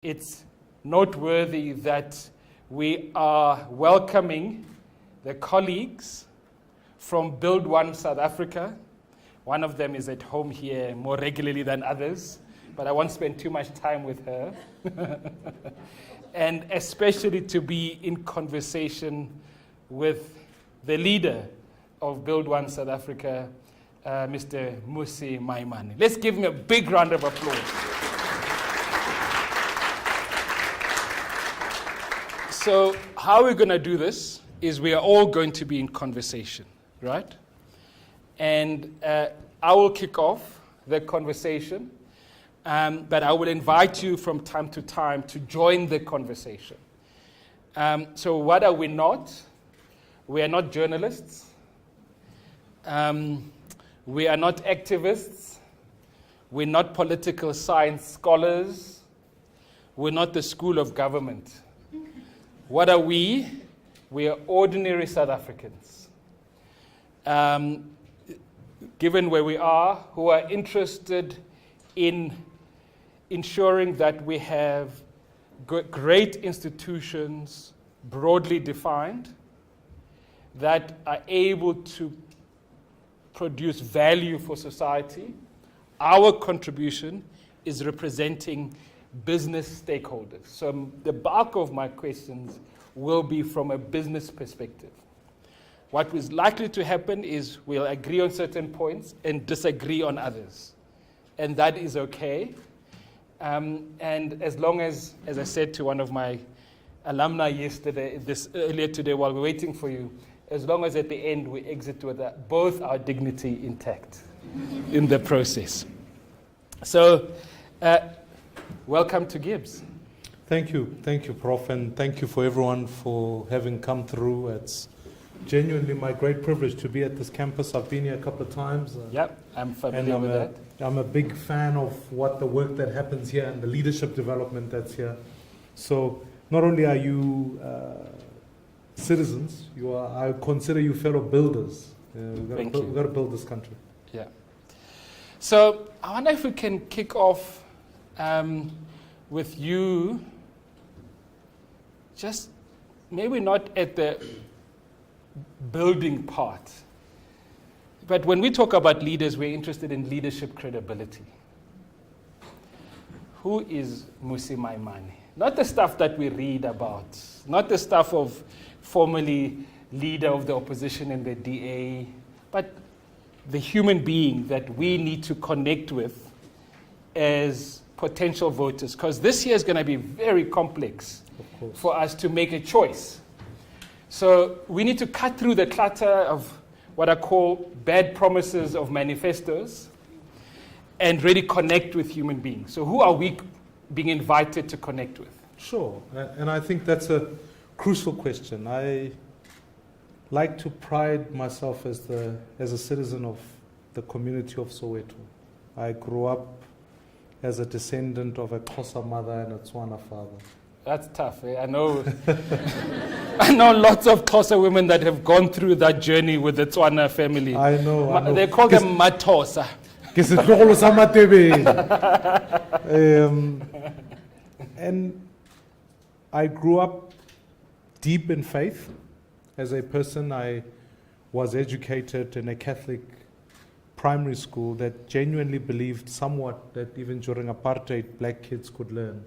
It's noteworthy that we are welcoming the colleagues from Build One South Africa. One of them is at home here more regularly than others, but I won't spend too much time with her. And especially to be in conversation with the leader of Build One South Africa, Mr. Mmusi Maimane. Let's give him a big round of applause. So how we're going to do this is we are all going to be in conversation, right? And I will kick off the conversation, but I will invite you from time to time to join the conversation. So what are we not? We are not journalists. We are not activists. We're not political science scholars. We're not the school of government. What are we? We are ordinary South Africans. Given where we are, who are interested in ensuring that we have great institutions, broadly defined, that are able to produce value for society. Our contribution is representing business stakeholders. So the bulk of my questions will be from a business perspective. What is likely to happen is we'll agree on certain points and disagree on others. And that is okay. And as long as I said to one of my alumni earlier today while we're waiting for you, as long as at the end we exit with both our dignity intact in the process. So, welcome to GIBS. Thank you, Prof, and thank you for everyone for having come through. It's genuinely my great privilege to be at this campus. I've been here a couple of times. Yep, I'm familiar with that. I'm a big fan of what the work that happens here and the leadership development that's here. So not only are you citizens, I consider you fellow builders. We've got to build this country. Yeah. So I wonder if we can kick off with you, just maybe not at the building part, but when we talk about leaders, we're interested in leadership credibility. Who is Mmusi Maimane? Not the stuff that we read about, not the stuff of formerly leader of the opposition in the DA, but the human being that we need to connect with as potential voters, because this year is going to be very complex for us to make a choice. So we need to cut through the clutter of what I call bad promises of manifestos and really connect with human beings. So who are we being invited to connect with? Sure, and I think that's a crucial question. I like to pride myself as a citizen of the community of Soweto. I grew up as a descendant of a Xhosa mother and a Tswana father. That's tough. Eh? I know lots of Xhosa women that have gone through that journey with the Tswana family. I know. They call them Matosa. And I grew up deep in faith. As a person, I was educated in a Catholic primary school that genuinely believed somewhat that even during apartheid, black kids could learn.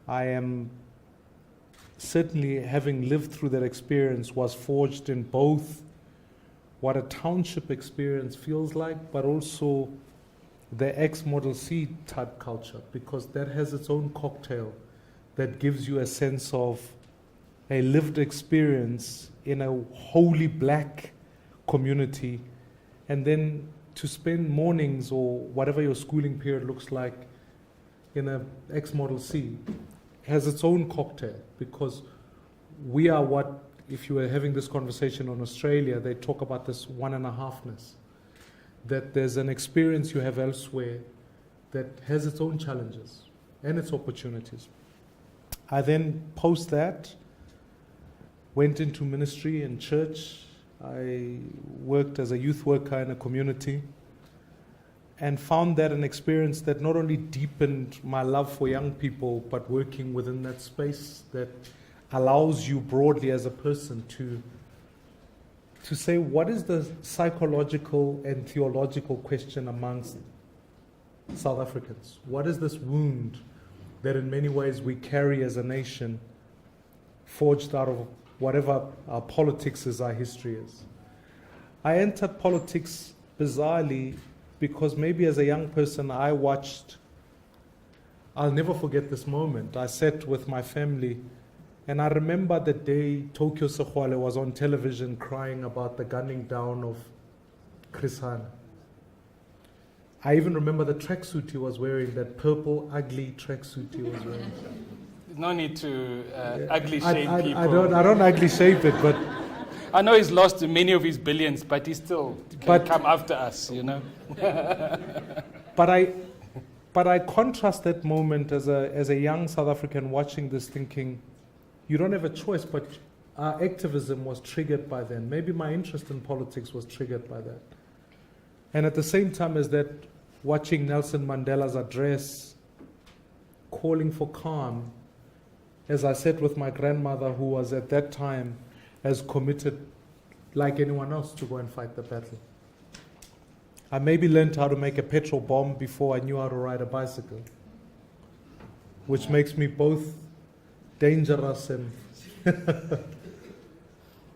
I am certainly, having lived through that experience, was forged in both what a township experience feels like, but also the ex-Model C type culture, because that has its own cocktail that gives you a sense of a lived experience in a wholly black community, and then to spend mornings or whatever your schooling period looks like in a ex-Model C has its own cocktail, because we are what, if you were having this conversation on Australia, they talk about this 1.5-ness, that there's an experience you have elsewhere that has its own challenges and its opportunities. I then, post that, went into ministry and church. I worked as a youth worker in a community. and found that an experience that not only deepened my love for young people, but working within that space that allows you broadly as a person to say, what is the psychological and theological question amongst South Africans? What is this wound that in many ways we carry as a nation, forged out of whatever our politics is, our history is? I entered politics bizarrely because maybe as a young person I watched, I'll never forget this moment. I sat with my family and I remember the day Tokyo Sekgwale was on television crying about the gunning down of Chris Hani. I even remember the tracksuit he was wearing, that purple, ugly tracksuit he was wearing. No need to ugly shame people. I don't ugly shape it, but I know he's lost many of his billions, but he still can come after us, you know. But I contrast that moment as a young South African watching this, thinking, you don't have a choice, but our activism was triggered by then. Maybe my interest in politics was triggered by that. And at the same time as that, watching Nelson Mandela's address, calling for calm, as I sat with my grandmother, who was at that time as committed like anyone else to go and fight the battle. I maybe learned how to make a petrol bomb before I knew how to ride a bicycle, which makes me both dangerous and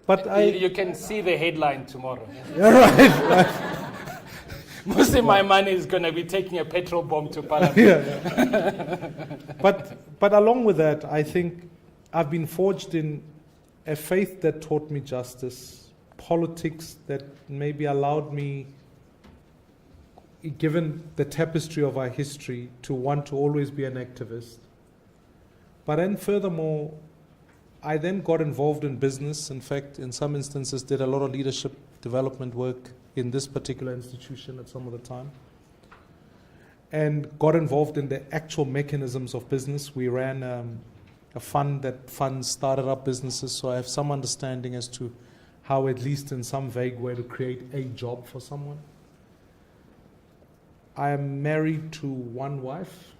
but you can see the headline tomorrow. right. Mmusi Maimane is going to be taking a petrol bomb to Parliament. Yeah. But along with that, I think I've been forged in a faith that taught me justice, politics that maybe allowed me, given the tapestry of our history, to want to always be an activist. But then furthermore, I then got involved in business. In fact, in some instances, did a lot of leadership development work in this particular institution at some of the time. And got involved in the actual mechanisms of business. We ran a fund that funds started up businesses, so I have some understanding as to how, at least in some vague way, to create a job for someone. I am married to one wife.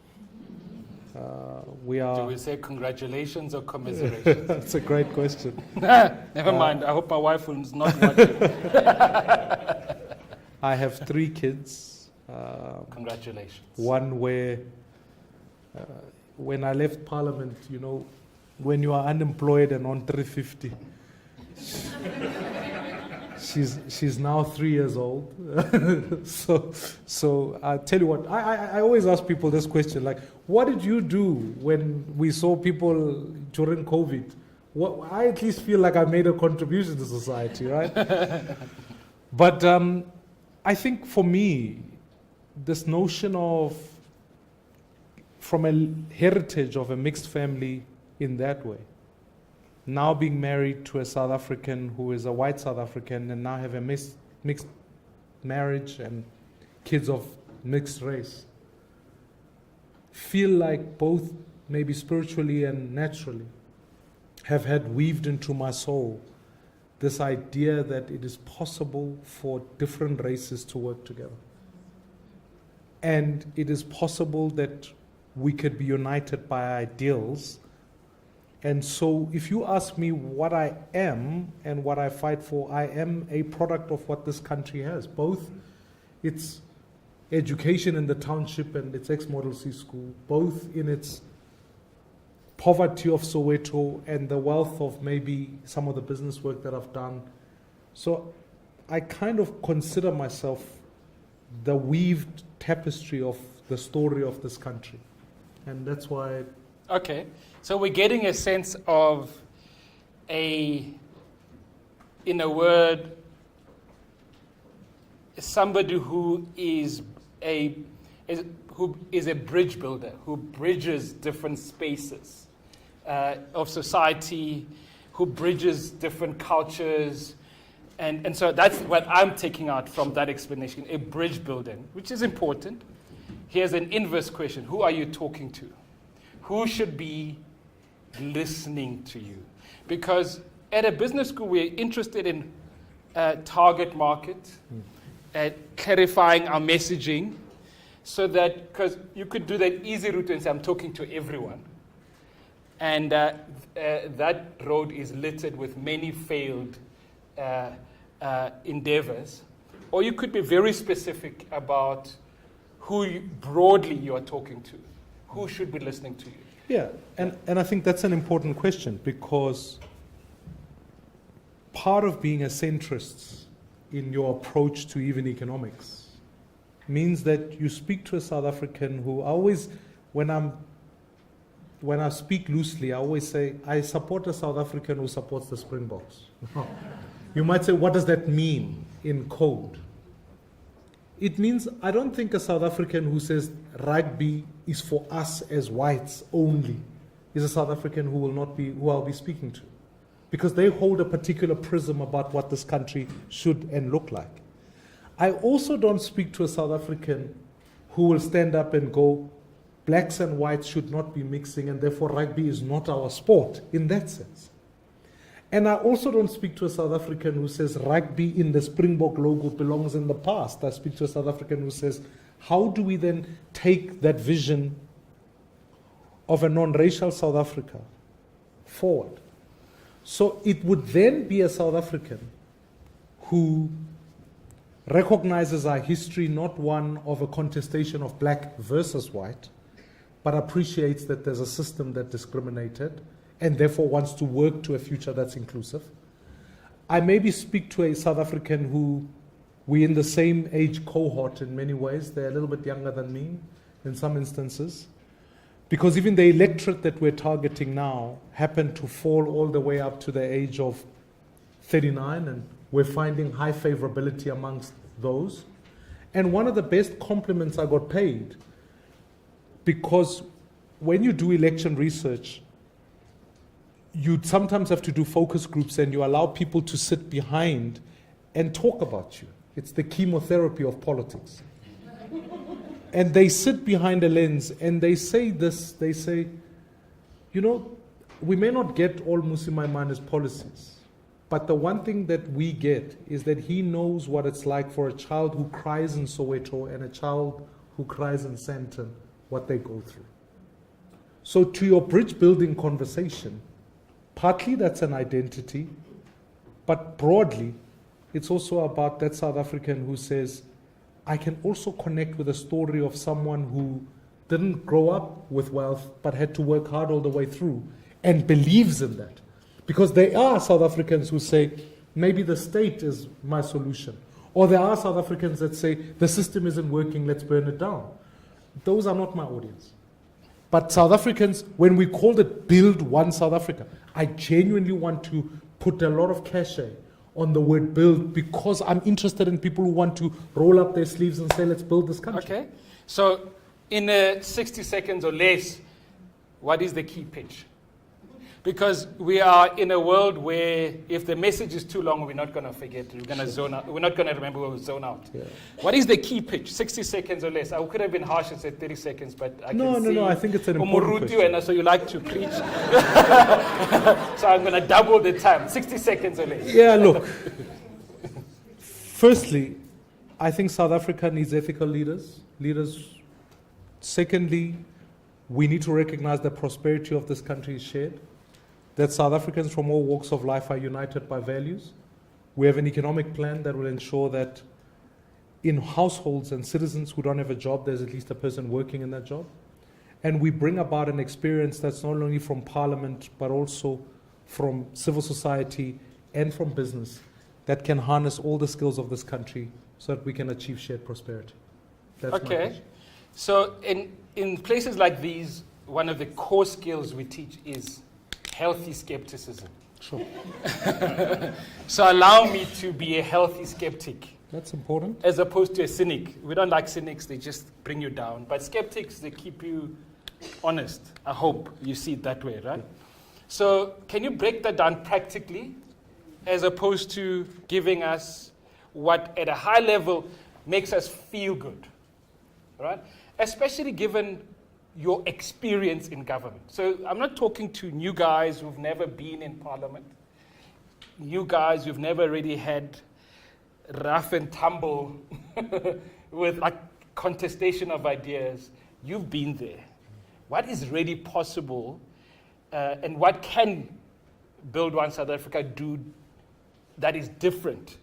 Do we say congratulations or commiserations? That's a great question. Never mind. I hope my wife will not watch. I have 3 kids. Congratulations. One where, when I left Parliament, you know, when you are unemployed and on 350, she's now 3 years old. so I tell you what, I always ask people this question, like, what did you do when we saw people during COVID? I at least feel like I made a contribution to society, right? But I think for me, this notion of, from a heritage of a mixed family in that way, now being married to a South African who is a white South African, and now have a mixed marriage and kids of mixed race, feel like both, maybe spiritually and naturally, have had weaved into my soul this idea that it is possible for different races to work together. And it is possible that we could be united by ideals. And so if you ask me what I am and what I fight for, I am a product of what this country has, both its education in the township and its ex-Model C school, both in its poverty of Soweto and the wealth of maybe some of the business work that I've done. So I kind of consider myself the weaved tapestry of the story of this country. And that's why... Okay, so we're getting a sense of in a word, somebody who is a bridge builder, who bridges different spaces of society, who bridges different cultures. And so that's what I'm taking out from that explanation, a bridge building, which is important. Here's an inverse question. Who are you talking to? Who should be listening to you? Because at a business school, we're interested in target market, at clarifying our messaging, So that, because you could do that easy route and say, I'm talking to everyone. And that road is littered with many failed endeavors. Or you could be very specific about who broadly you are talking to, who should be listening to you. Yeah, and I think that's an important question, because part of being a centrist in your approach to even economics means that you speak to a South African who always, when I speak loosely, I always say, I support a South African who supports the Springboks. You might say, what does that mean in code? It means I don't think a South African who says rugby is for us as whites only is a South African who I'll be speaking to, because they hold a particular prism about what this country should and look like. I also don't speak to a South African who will stand up and go, blacks and whites should not be mixing, and therefore rugby is not our sport in that sense. And I also don't speak to a South African who says rugby in the Springbok logo belongs in the past. I speak to a South African who says, how do we then take that vision of a non-racial South Africa forward? So it would then be a South African who recognizes our history, not one of a contestation of black versus white, but appreciates that there's a system that discriminated and therefore wants to work to a future that's inclusive. I maybe speak to a South African who we're in the same age cohort in many ways. They're a little bit younger than me in some instances, because even the electorate that we're targeting now happen to fall all the way up to the age of 39, and we're finding high favorability amongst those. And one of the best compliments I got paid, because when you do election research, you sometimes have to do focus groups and you allow people to sit behind and talk about you. It's the chemotherapy of politics. And they sit behind a lens and they say this, they say, you know, we may not get all Mmusi Maimane's policies, but the one thing that we get is that he knows what it's like for a child who cries in Soweto and a child who cries in Sandton, what they go through. So to your bridge building conversation, partly that's an identity, but broadly, it's also about that South African who says, I can also connect with a story of someone who didn't grow up with wealth, but had to work hard all the way through and believes in that. Because there are South Africans who say, maybe the state is my solution. Or there are South Africans that say, the system isn't working, let's burn it down. Those are not my audience. But South Africans, when we called it Build One South Africa, I genuinely want to put a lot of cachet on the word build, because I'm interested in people who want to roll up their sleeves and say, let's build this country. Okay. So in 60 seconds or less, what is the key pitch? Because we are in a world where if the message is too long, we're not going to forget. We're going to zone out. We're not going to remember we'll zone out. Yeah. What is the key pitch? 60 seconds or less. I could have been harsh and said 30 seconds, but I can see... No, I think it's an important question. And so you like to preach. So I'm going to double the time. 60 seconds or less. Yeah, look. Firstly, I think South Africa needs ethical leaders. Secondly, we need to recognize that prosperity of this country is shared, that South Africans from all walks of life are united by values. We have an economic plan that will ensure that in households and citizens who don't have a job, there's at least a person working in that job. And we bring about an experience that's not only from Parliament, but also from civil society and from business that can harness all the skills of this country so that we can achieve shared prosperity. That's my vision. So in places like these, one of the core skills we teach is healthy skepticism. Sure. So allow me to be a healthy skeptic. That's important. As opposed to a cynic. We don't like cynics, they just bring you down. But skeptics, they keep you honest. I hope you see it that way, right? Yeah. So can you break that down practically, as opposed to giving us what at a high level makes us feel good, right? Especially given your experience in government. So I'm not talking to new guys who've never been in parliament, new guys who've never really had rough and tumble with like contestation of ideas. You've been there. What is really possible and what can Build One South Africa do that is different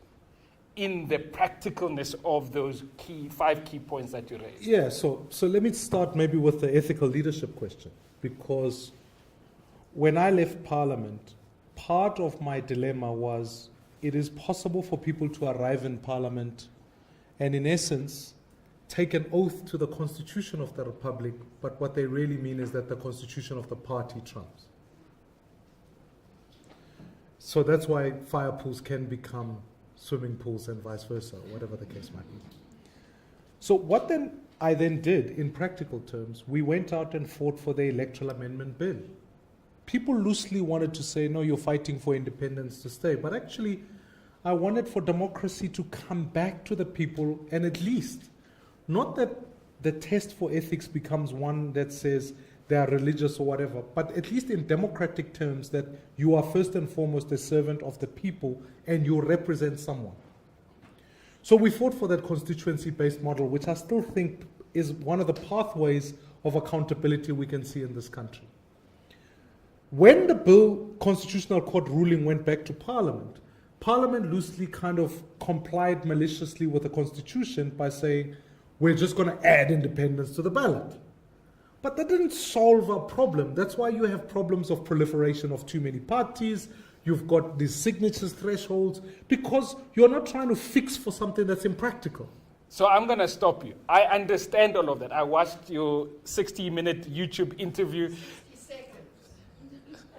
in the practicalness of those 5 key points that you raised? Yeah, so let me start maybe with the ethical leadership question, because when I left Parliament, part of my dilemma was it is possible for people to arrive in Parliament and in essence take an oath to the Constitution of the Republic, but what they really mean is that the Constitution of the party trumps. So that's why fire pools can become swimming pools and vice versa, whatever the case might be. So what I then did, in practical terms, we went out and fought for the electoral amendment bill. People loosely wanted to say, no, you're fighting for independence to stay. But actually, I wanted for democracy to come back to the people, and at least, not that the test for ethics becomes one that says they are religious or whatever, but at least in democratic terms that you are first and foremost a servant of the people and you represent someone. So we fought for that constituency-based model, which I still think is one of the pathways of accountability we can see in this country. When the Constitutional Court ruling went back to Parliament, Parliament loosely kind of complied maliciously with the Constitution by saying, we're just going to add independence to the ballot. But that didn't solve our problem. That's why you have problems of proliferation of too many parties. You've got these signatures thresholds, because you're not trying to fix for something that's impractical. So I'm going to stop you. I understand all of that. I watched your 60-minute YouTube interview. 60 seconds.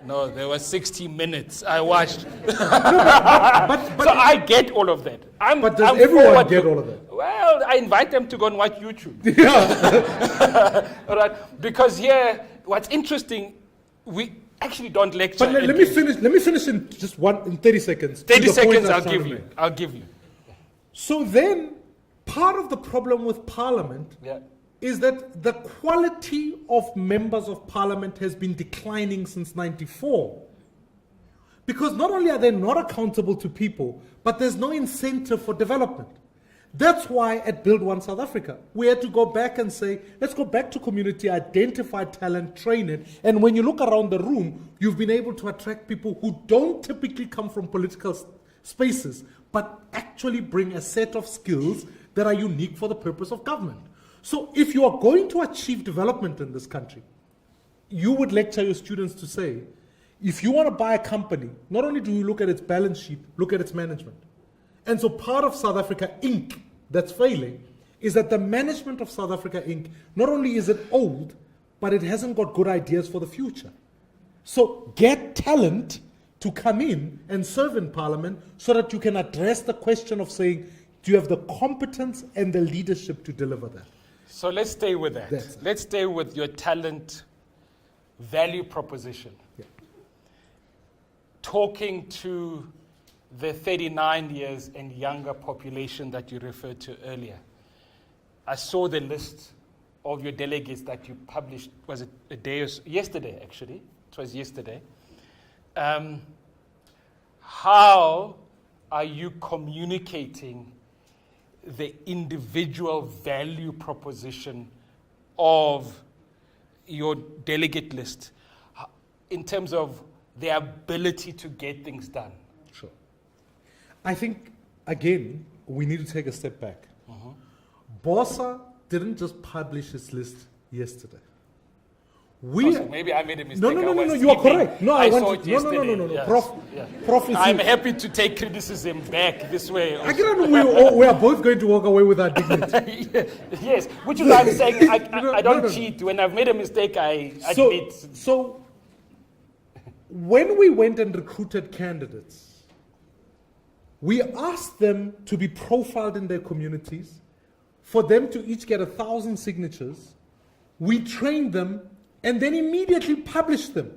No, there was 60 minutes. I watched. but so I get all of that. But does everyone get all of that? Well, I invite them to go and watch YouTube. Yeah. All right. Because here, what's interesting, we actually don't lecture. But let me finish in just in 30 seconds. 30 seconds I'll give you. So then, part of the problem with Parliament is that the quality of members of Parliament has been declining since '94. Because not only are they not accountable to people, but there's no incentive for development. That's why at Build One South Africa, we had to go back and say, let's go back to community, identify talent, train it. And when you look around the room, you've been able to attract people who don't typically come from political spaces, but actually bring a set of skills that are unique for the purpose of government. So if you are going to achieve development in this country, you would lecture your students to say, if you want to buy a company, not only do you look at its balance sheet, look at its management. And so part of South Africa Inc. that's failing is that the management of South Africa Inc. not only is it old, but it hasn't got good ideas for the future. So get talent to come in and serve in Parliament so that you can address the question of saying, do you have the competence and the leadership to deliver that? So let's stay with that. Let's stay with your talent value proposition. Yeah. Talking to the 39 years and younger population that you referred to earlier. I saw the list of your delegates that you published, was it a day or so? Yesterday, actually. It was yesterday. How are you communicating the individual value proposition of your delegate list in terms of their ability to get things done? Sure. I think, again, we need to take a step back. BOSA didn't just publish its list yesterday. Maybe I made a mistake. No, you are correct. No, Yes. Prof, I'm happy to take criticism back this way. I don't know, we are both going to walk away with our dignity. Yes, which is why I'm saying I don't cheat. When I've made a mistake, I admit. So, when we went and recruited candidates, we asked them to be profiled in their communities, for them to each get 1,000 signatures. We trained them and then immediately published them.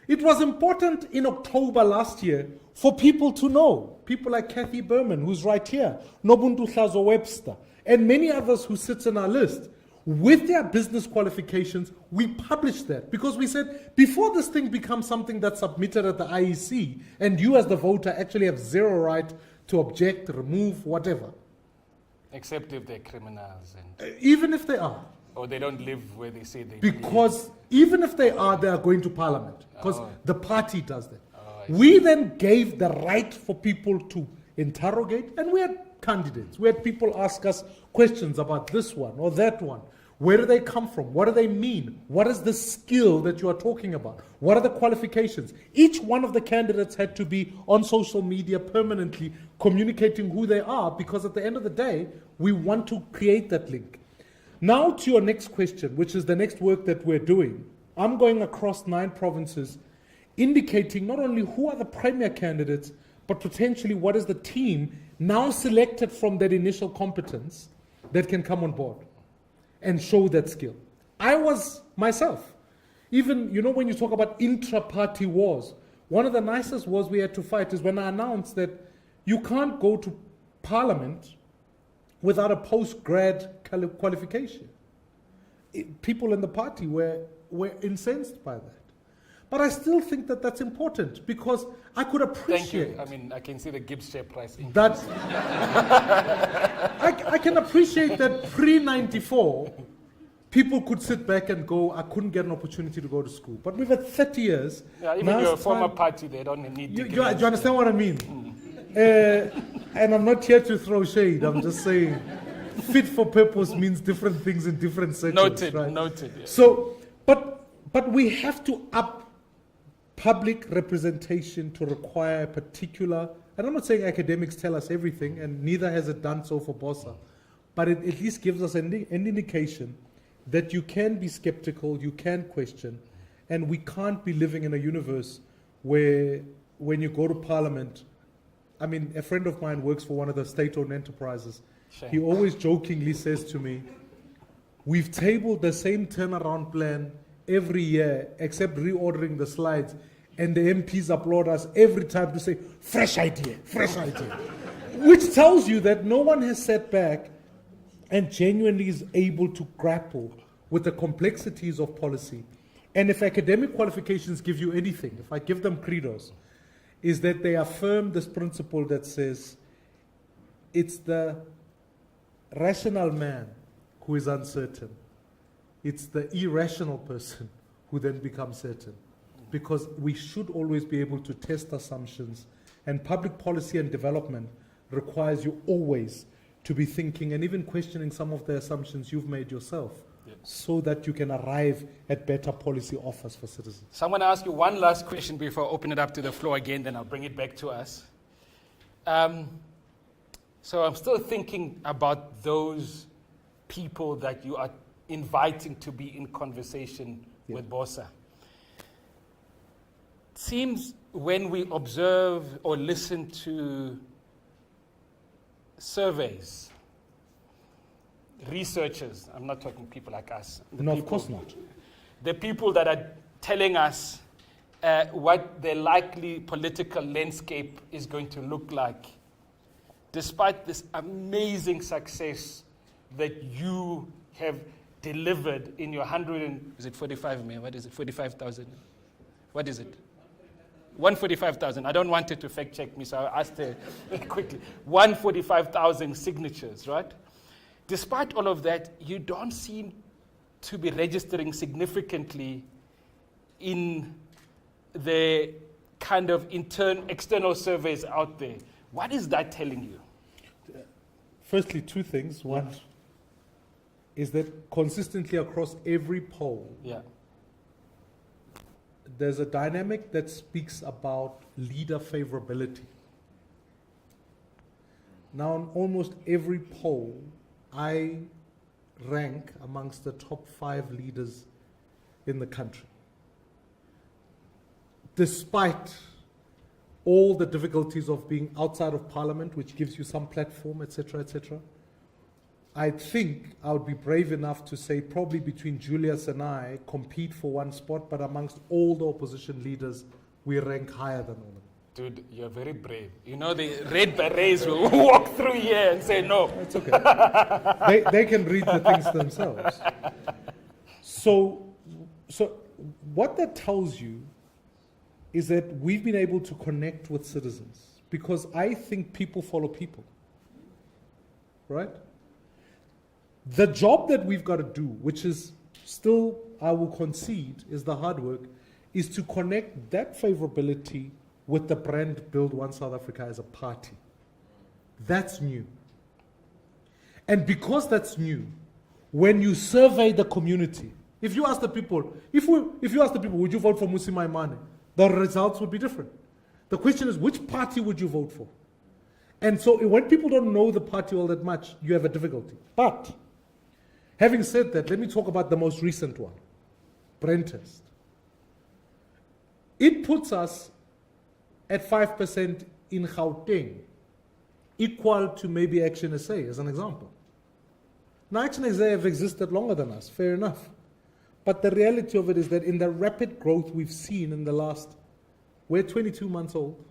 It was important in October last year for people to know, people like Kathy Berman, who's right here, Nobuntu Hlazo Webster, and many others who sits in our list. With their business qualifications, we published that because we said, before this thing becomes something that's submitted at the IEC, and you as the voter actually have zero right to object, remove, whatever. Except if they're criminals and Even if they are. or they don't live where they say they live. Because even if they are going to parliament. Because Oh. the party does that. I We then gave the right for people to interrogate, and we had candidates. We had people ask us questions about this one or that one. Where do they come from? What do they mean? What is the skill that you are talking about? What are the qualifications? Each one of the candidates had to be on social media permanently communicating who they are, because at the end of the day, we want to create that link. Now to your next question, which is the next work that we're doing. I'm going across 9 provinces, indicating not only who are the premier candidates, but potentially what is the team now selected from that initial competence that can come on board and show that skill. I was myself. Even, when you talk about intra-party wars, one of the nicest wars we had to fight is when I announced that you can't go to parliament without a post-grad qualification. People in the party were incensed by that. But I still think that that's important, because I could appreciate. Thank you. I mean, I can see the GIBS share price increase. That I can appreciate that pre-94, people could sit back and go, I couldn't get an opportunity to go to school. But we've had 30 years. Yeah, even Now your it's former time- party, they don't need You, degrees. you understand what I mean? And I'm not here to throw shade. I'm just saying, fit for purpose means different things in different sections. Noted, right? noted. Yeah. So, but we have to up public representation to require a particular, and I'm not saying academics tell us everything, and neither has it done so for BOSA, but it at least gives us an indication that you can be skeptical, you can question, and we can't be living in a universe where when you go to parliament, I mean, a friend of mine works for one of the state-owned enterprises. Shame. He always jokingly says to me, we've tabled the same turnaround plan every year, except reordering the slides, and the MPs applaud us every time to say, fresh idea, which tells you that no one has sat back and genuinely is able to grapple with the complexities of policy. And if academic qualifications give you anything, if I give them credos, is that they affirm this principle that says it's the rational man who is uncertain. It's the irrational person who then becomes certain. Because we should always be able to test assumptions, and public policy and development requires you always to be thinking and even questioning some of the assumptions you've made yourself, so that you can arrive at better policy offers for citizens. So I'm going to ask you one last question before I open it up to the floor again, then I'll bring it back to us. So I'm still thinking about those people that you are inviting to be in conversation with BOSA. It seems when we observe or listen to surveys, researchers, I'm not talking people like us. No, of course not. The people that are telling us what the likely political landscape is going to look like, despite this amazing success that you have delivered in your 45 million? What is it? 45,000? What is it? 145,000. I don't want it to fact check me, so I asked her quickly. 145,000 signatures, right? Despite all of that, you don't seem to be registering significantly in the kind of external surveys out there. What is that telling you? Firstly, 2 things. One is that consistently across every poll, there's a dynamic that speaks about leader favorability. Now, in almost every poll, I rank amongst the top 5 leaders in the country. Despite all the difficulties of being outside of parliament, which gives you some platform, etc., etc., I think I would be brave enough to say probably between Julius and I compete for one spot, but amongst all the opposition leaders, we rank higher than all of them. Dude, you're very brave. You know, the red berets will walk through here and say no. It's okay. they can read the things themselves. So what that tells you is that we've been able to connect with citizens, because I think people follow people, right? The job that we've got to do, which is still, I will concede, is the hard work, is to connect that favorability with the brand Build One South Africa as a party. That's new. And because that's new, when you survey the community, if you ask the people, if you ask the people, would you vote for Mmusi Maimane? The results would be different. The question is, which party would you vote for? And so when people don't know the party all that much, you have a difficulty. But having said that, let me talk about the most recent one, Brand Test. It puts us at 5% in Gauteng, equal to maybe Action SA, as an example. Now, Action SA have existed longer than us, fair enough. But the reality of it is that in the rapid growth we've seen in the last, we're 22 months old.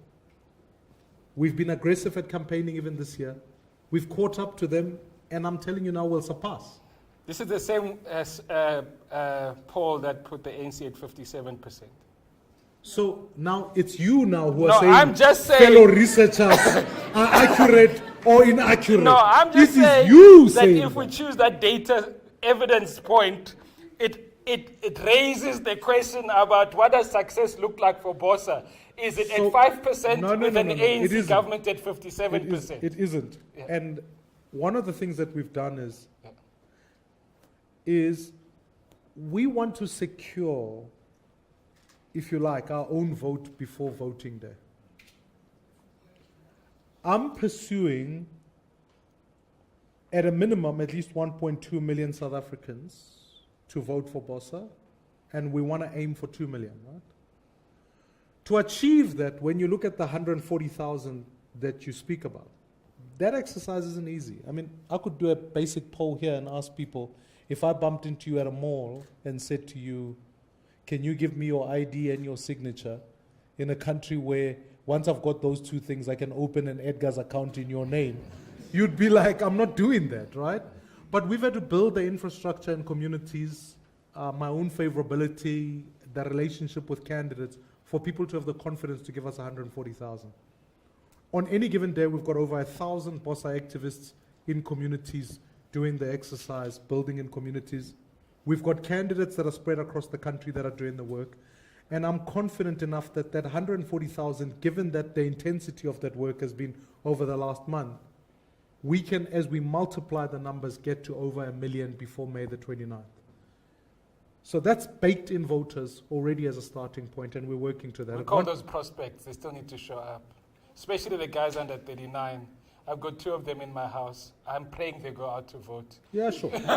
We've been aggressive at campaigning even this year. We've caught up to them, and I'm telling you now, we'll surpass. This is the same as poll that put the ANC at 57%. So now it's you now who are No, saying I'm just saying fellow researchers are accurate or inaccurate. No, I'm just This saying is you that saying if we choose that data evidence point, it raises the question about what does success look like for BOSA. Is it So- at 5% No, with an It ANC isn't. government at 57%? It isn't. Yeah. And one of the things that we've done is we want to secure, if you like, our own vote before voting day. I'm pursuing, at a minimum, at least 1.2 million South Africans to vote for BOSA, and we want to aim for 2 million, right? To achieve that, when you look at the 140,000 that you speak about, that exercise isn't easy. I mean, I could do a basic poll here and ask people, if I bumped into you at a mall and said to you, can you give me your ID and your signature in a country where once I've got those two things, I can open an Edgar's account in your name, you'd be like, I'm not doing that, right? But we've had to build the infrastructure in communities, my own favorability, the relationship with candidates, for people to have the confidence to give us 140,000. On any given day, we've got over 1,000 BOSA activists in communities doing the exercise, building in communities. We've got candidates that are spread across the country that are doing the work. And I'm confident enough that that 140,000, given that the intensity of that work has been over the last month, we can, as we multiply the numbers, get to over 1 million before May the 29th. So that's baked in voters already as a starting point, and we're working to that. We call those prospects. They still need to show up, especially the guys under 39. I've got 2 of them in my house. I'm praying they go out to vote. Yeah, sure. Sure.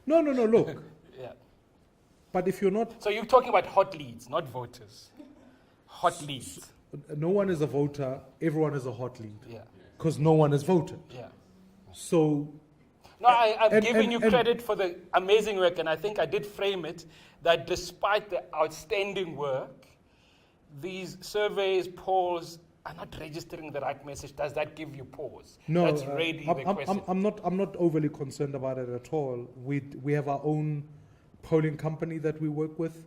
No, look. Yeah. But if you're not... So you're talking about hot leads, not voters. Hot leads. No one is a voter, everyone is a hot lead. Yeah. Because no one has voted. Yeah. So... No, I'm And- giving you and- credit for the amazing work, and I think I did frame it that despite the outstanding work, these surveys, polls are not registering the right message. Does that give you pause? No, That's really the question. I'm not overly concerned about it at all. We have our own polling company that we work with,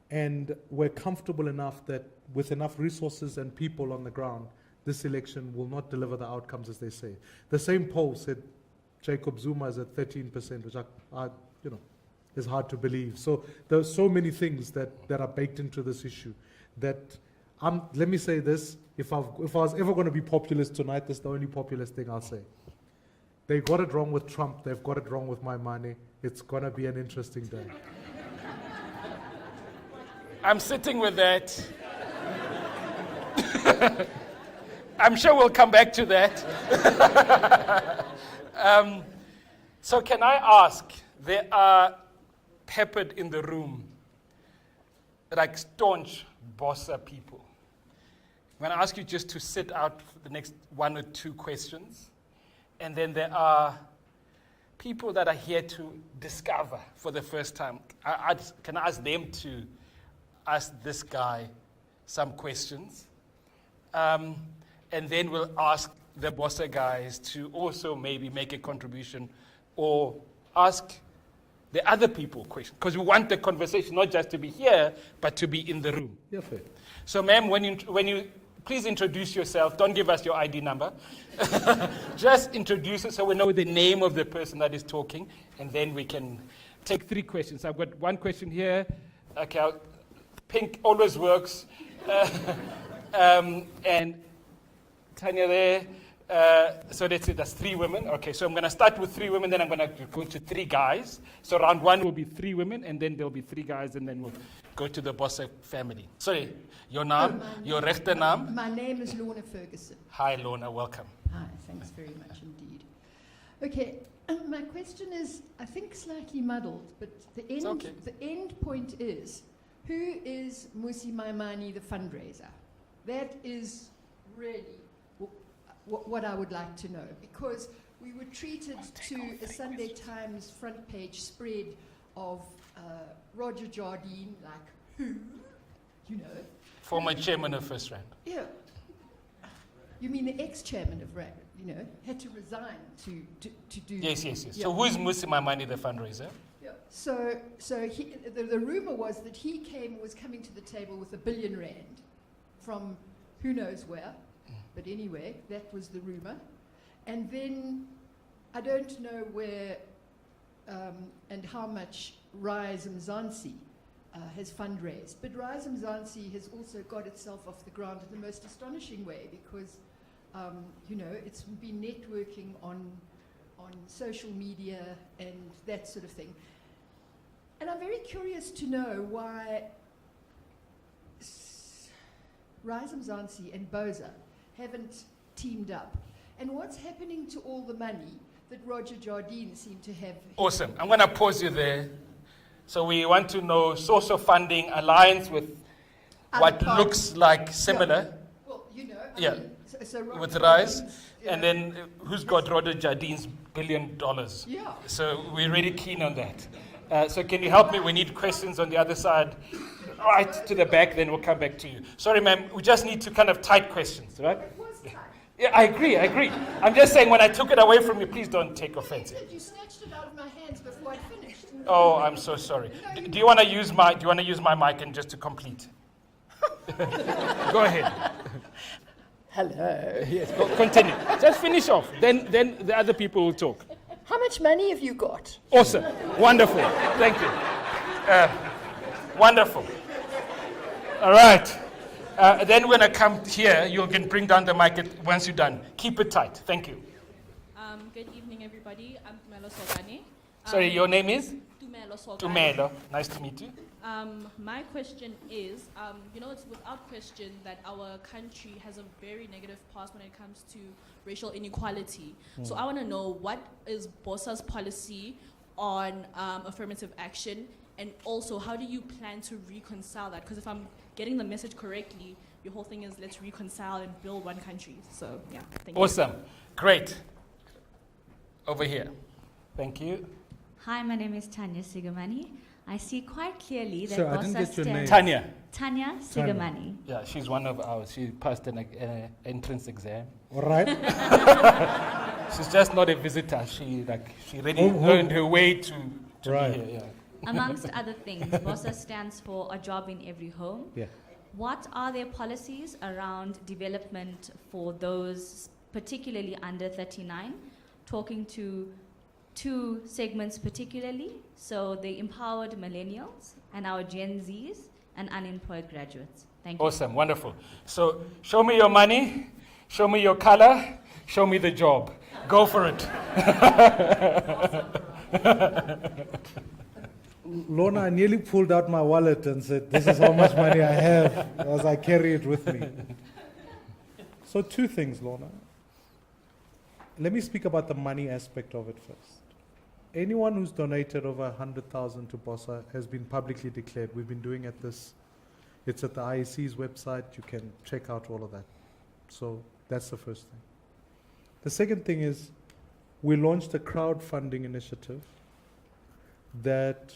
and we're comfortable enough that with enough resources and people on the ground, this election will not deliver the outcomes as they say. The same poll said Jacob Zuma is at 13%, which is hard to believe. So there's so many things that are baked into this issue that let me say this, if I was ever going to be populist tonight, this is the only populist thing I'll say. They got it wrong with Trump, they've got it wrong with Maimane. It's going to be an interesting day. I'm sitting with that. I'm sure we'll come back to that. So can I ask, there are peppered in the room, like staunch BOSA people. I'm going to ask you just to sit out for the next 1 or 2 questions. And then there are people that are here to discover for the first time. Can I ask them to ask this guy some questions? And then we'll ask the BOSA guys to also maybe make a contribution or ask the other people questions. Because we want the conversation not just to be here, but to be in the room. Yeah, fair. So, ma'am, when you please introduce yourself. Don't give us your ID number. Just introduce it so we know the name of the person that is talking, and then we can take 3 questions. I've got 1 question here. Okay, pink always works. And Tanya there. So that's it, that's 3 women. Okay, so I'm going to start with 3 women, then I'm going to go to 3 guys. So round 1 will be 3 women, and then there'll be 3 guys, and then we'll go to the BOSA family. Sorry, your name, your rechte naam? My name is Lorna Ferguson. Hi, Lorna, welcome. Hi, thanks very much indeed. Okay, my question is, I think slightly muddled, but the end point is, who is Mmusi Maimane, the fundraiser? That is really what I would like to know, because we were treated to a Sunday Times front page spread of Roger Jardine, like who, you know. Former chairman of First Rand. Yeah. You mean the ex-chairman of RAND, you know, had to resign to do. Yes. Yeah. So who is Mmusi Maimane, the fundraiser? Yeah. So the rumor was that he was coming to the table with R1 billion from who knows where. But anyway, that was the rumor. And then I don't know where and how much Rise Mzansi has fundraised. But Rise Mzansi has also got itself off the ground in the most astonishing way, because, you know, it's been networking on social media and that sort of thing. And I'm very curious to know why Rise Mzansi and BOSA haven't teamed up, and what's happening to all the money that Roger Jardine seemed to have. Awesome. I'm going to pause you there. So we want to know source of funding, alliance with what looks like similar. Yeah. Well, you know, I Yeah. mean, so With Roger Rise, Jardine's, and then who's got Roger Jardine's $1 billion? Yeah. So we're really keen on that. So can you help me? We need questions on the other side, right to the back, then we'll come back to you. Sorry, ma'am, we just need to kind of tight questions, right? It was tight. Yeah, I agree. I'm just saying, when I took it away from you, please don't take offense. You snatched it out of my hands before I finished. Oh, I'm so sorry. Do you want to use my mic and just to complete? Go ahead. Hello. Yes, continue. Just finish off. Then the other people will talk. How much money have you got? Awesome. Wonderful. Thank you. Wonderful. All right. Then when I come here, you can bring down the mic once you're done. Keep it tight. Thank you. Good evening, everybody. I'm Tumelo Sogane. Sorry, your name is? Tumelo Sogane. Tumelo. Nice to meet you. My question is, it's without question that our country has a very negative past when it comes to racial inequality. So I want to know, what is BOSA's policy on affirmative action, and also how do you plan to reconcile that? Because if I'm getting the message correctly, your whole thing is let's reconcile and build one country. So yeah, thank you. Awesome. Great. Over here. Thank you. Hi, my name is Tanya Sigamani. I see quite clearly that Sir, I BOSA didn't get your name. Tanya. Tanya Sigamani. Yeah, she's one of ours. She passed an entrance exam. All right. She's just not a visitor. She really earned her way to Right. be here. Yeah. Amongst other things, BOSA stands for A Job in Every Home. Yeah. What are their policies around development for those particularly under 39? Talking to 2 segments particularly, so the empowered millennials and our Gen Zs and unemployed graduates. Thank you. Awesome, wonderful. So show me your money, show me your color, show me the job. Go for it. Lorna, I nearly pulled out my wallet and said, this is how much money I have, as I carry it with me. So 2 things, Lorna. Let me speak about the money aspect of it first. Anyone who's donated over 100,000 to BOSA has been publicly declared. We've been doing it's at the IEC's website. You can check out all of that. So that's the first thing. The second thing is, we launched a crowdfunding initiative that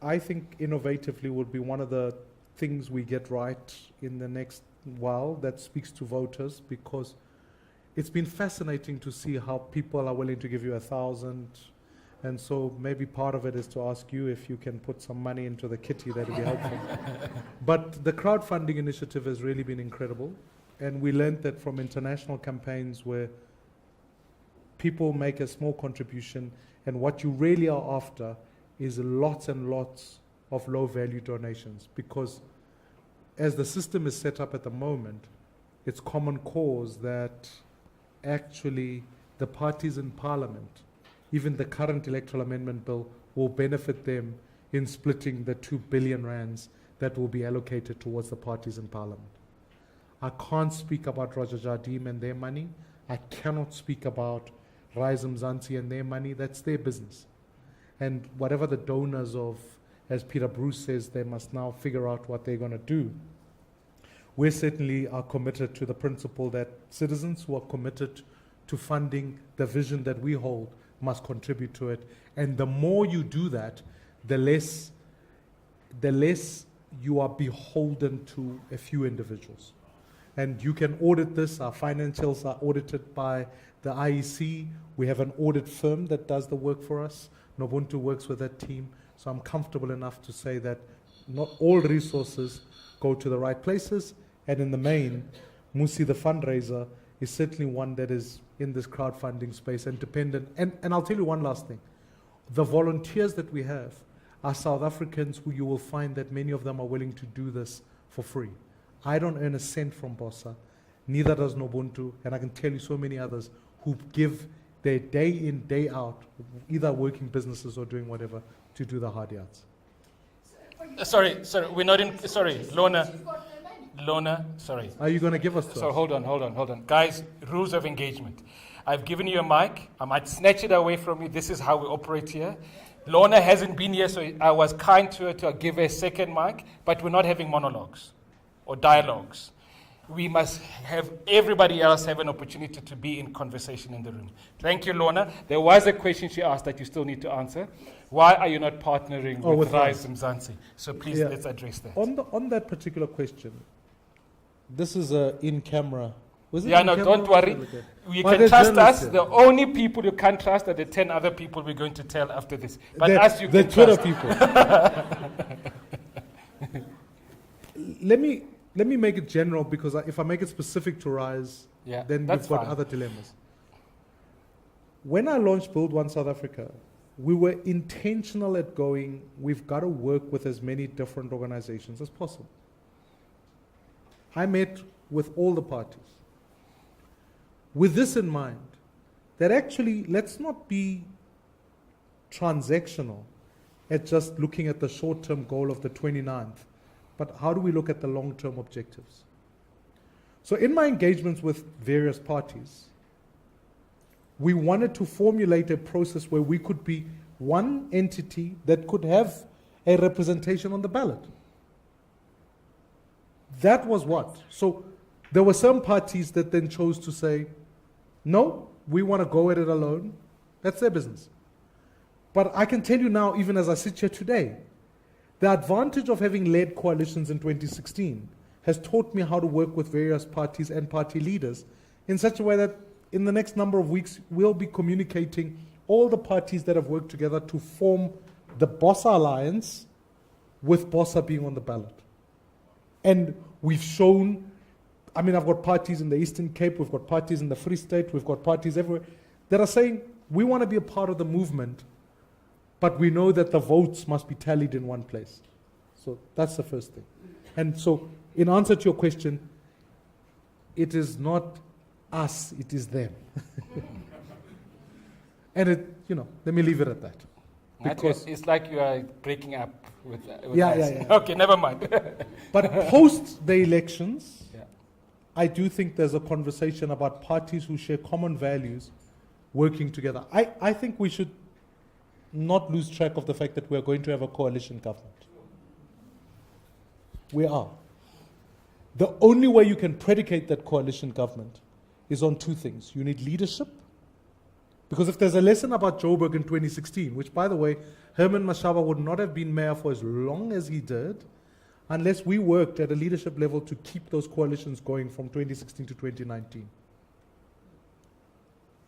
I think innovatively will be one of the things we get right in the next while that speaks to voters, because it's been fascinating to see how people are willing to give you 1,000, And so maybe part of it is to ask you if you can put some money into the kitty, that would be helpful. But the crowdfunding initiative has really been incredible. And we learned that from international campaigns where people make a small contribution, and what you really are after is lots and lots of low-value donations. Because as the system is set up at the moment, it's common cause that actually the parties in Parliament, even the current electoral amendment bill, will benefit them in splitting the 2 billion rands that will be allocated towards the parties in Parliament. I can't speak about Roger Jardim and their money. I cannot speak about Rise Mzansi and their money. That's their business. And whatever the donors of, as Peter Bruce says, they must now figure out what they're going to do. We certainly are committed to the principle that citizens who are committed to funding the vision that we hold must contribute to it. And the more you do that, the less you are beholden to a few individuals. And you can audit this. Our financials are audited by the IEC. We have an audit firm that does the work for us. Nobuntu works with that team. So I'm comfortable enough to say that not all resources go to the right places. And in the main, Mmusi, the fundraiser, is certainly one that is in this crowdfunding space and dependent. And I'll tell you one last thing. The volunteers that we have are South Africans who you will find that many of them are willing to do this for free. I don't earn a cent from BOSA, neither does Nobuntu, and I can tell you so many others who give their day in, day out, either working businesses or doing whatever, to do the hard yards. Sorry, we're not in, sorry, Lorna, sorry. Are you going to give us to So us? hold on. Guys, rules of engagement. I've given you a mic. I might snatch it away from you. This is how we operate here. Lorna hasn't been here, so I was kind to her to give her a second mic, but we're not having monologues or dialogues. We must have everybody else have an opportunity to be in conversation in the room. Thank you, Lorna. There was a question she asked that you still need to answer. Why are you not partnering with Rise Mzansi? So please, let's address that. On that particular question, this is a in-camera. Was it Yeah, in no, camera? don't worry. You can there's trust journalists us. here. The only people you can't trust are the 10 other people we're going to tell after this. But The- us, you the can Twitter trust. people. Let me make it general, because if I make it specific to Rise, Yeah, then that's you've got fine. other dilemmas. When I launched Build One South Africa, we were intentional at going, we've got to work with as many different organizations as possible. I met with all the parties with this in mind, that actually let's not be transactional at just looking at the short-term goal of the 29th, but how do we look at the long-term objectives? So in my engagements with various parties, we wanted to formulate a process where we could be one entity that could have a representation on the ballot. That was what? So there were some parties that then chose to say, no, we want to go at it alone. That's their business. But I can tell you now, even as I sit here today, the advantage of having led coalitions in 2016 has taught me how to work with various parties and party leaders in such a way that in the next number of weeks, we'll be communicating all the parties that have worked together to form the BOSA Alliance, with BOSA being on the ballot. And we've shown, I mean, I've got parties in the Eastern Cape, we've got parties in the Free State, we've got parties everywhere that are saying, we want to be a part of the movement, but we know that the votes must be tallied in one place. So that's the first thing. And so, in answer to your question, it is not us, it is them. And let me leave it at that. Because It's like you are breaking up with Yeah, us. yeah, yeah. Okay, never mind. But post the elections, Yeah. I do think there's a conversation about parties who share common values working together. I think we should not lose track of the fact that we are going to have a coalition government. We are. The only way you can predicate that coalition government is on two things. You need leadership, because if there's a lesson about Joburg in 2016, which, by the way, Herman Mashaba would not have been mayor for as long as he did unless we worked at a leadership level to keep those coalitions going from 2016 to 2019.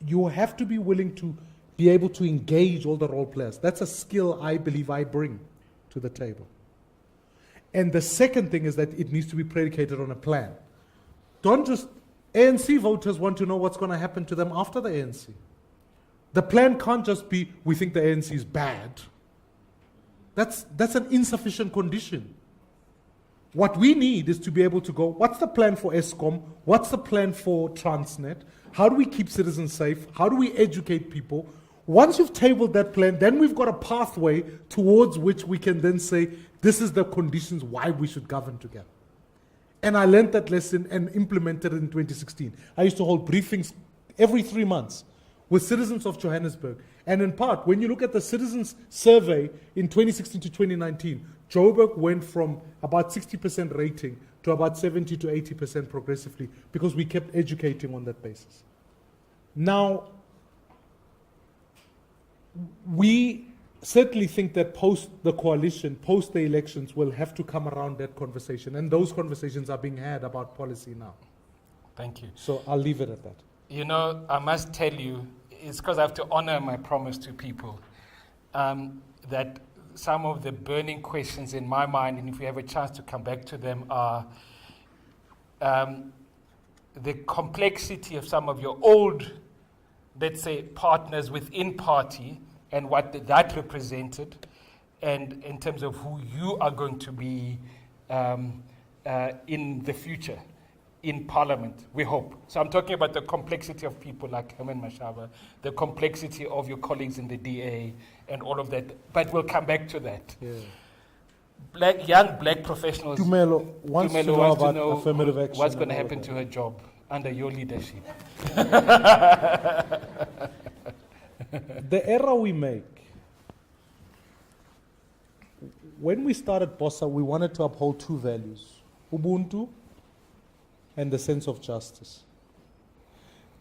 You have to be willing to be able to engage all the role players. That's a skill I believe I bring to the table. And the second thing is that it needs to be predicated on a plan. Don't just, ANC voters want to know what's going to happen to them after the ANC. The plan can't just be, we think the ANC is bad. That's an insufficient condition. What we need is to be able to go, what's the plan for ESCOM? What's the plan for Transnet? How do we keep citizens safe? How do we educate people? Once you've tabled that plan, then we've got a pathway towards which we can then say, this is the conditions why we should govern together. And I learned that lesson and implemented it in 2016. I used to hold briefings every 3 months with citizens of Johannesburg. And in part, when you look at the citizens survey in 2016 to 2019, Joburg went from about 60% rating to about 70 to 80% progressively because we kept educating on that basis. Now, we certainly think that post the coalition, post the elections, will have to come around that conversation. And those conversations are being had about policy now. Thank you. So I'll leave it at that. You know, I must tell you, it's because I have to honor my promise to people, that some of the burning questions in my mind, and if we have a chance to come back to them, are the complexity of some of your old, let's say, partners within party and what that represented, and in terms of who you are going to be in the future in Parliament, we hope. So I'm talking about the complexity of people like Herman Mashaba, the complexity of your colleagues in the DA, and all of that. But we'll come back to that. Yeah. Young black professionals. Tumelo wants to know about affirmative action. What's going to happen to her job under your leadership? The error we make, when we started BOSA, we wanted to uphold 2 values, Ubuntu and the sense of justice.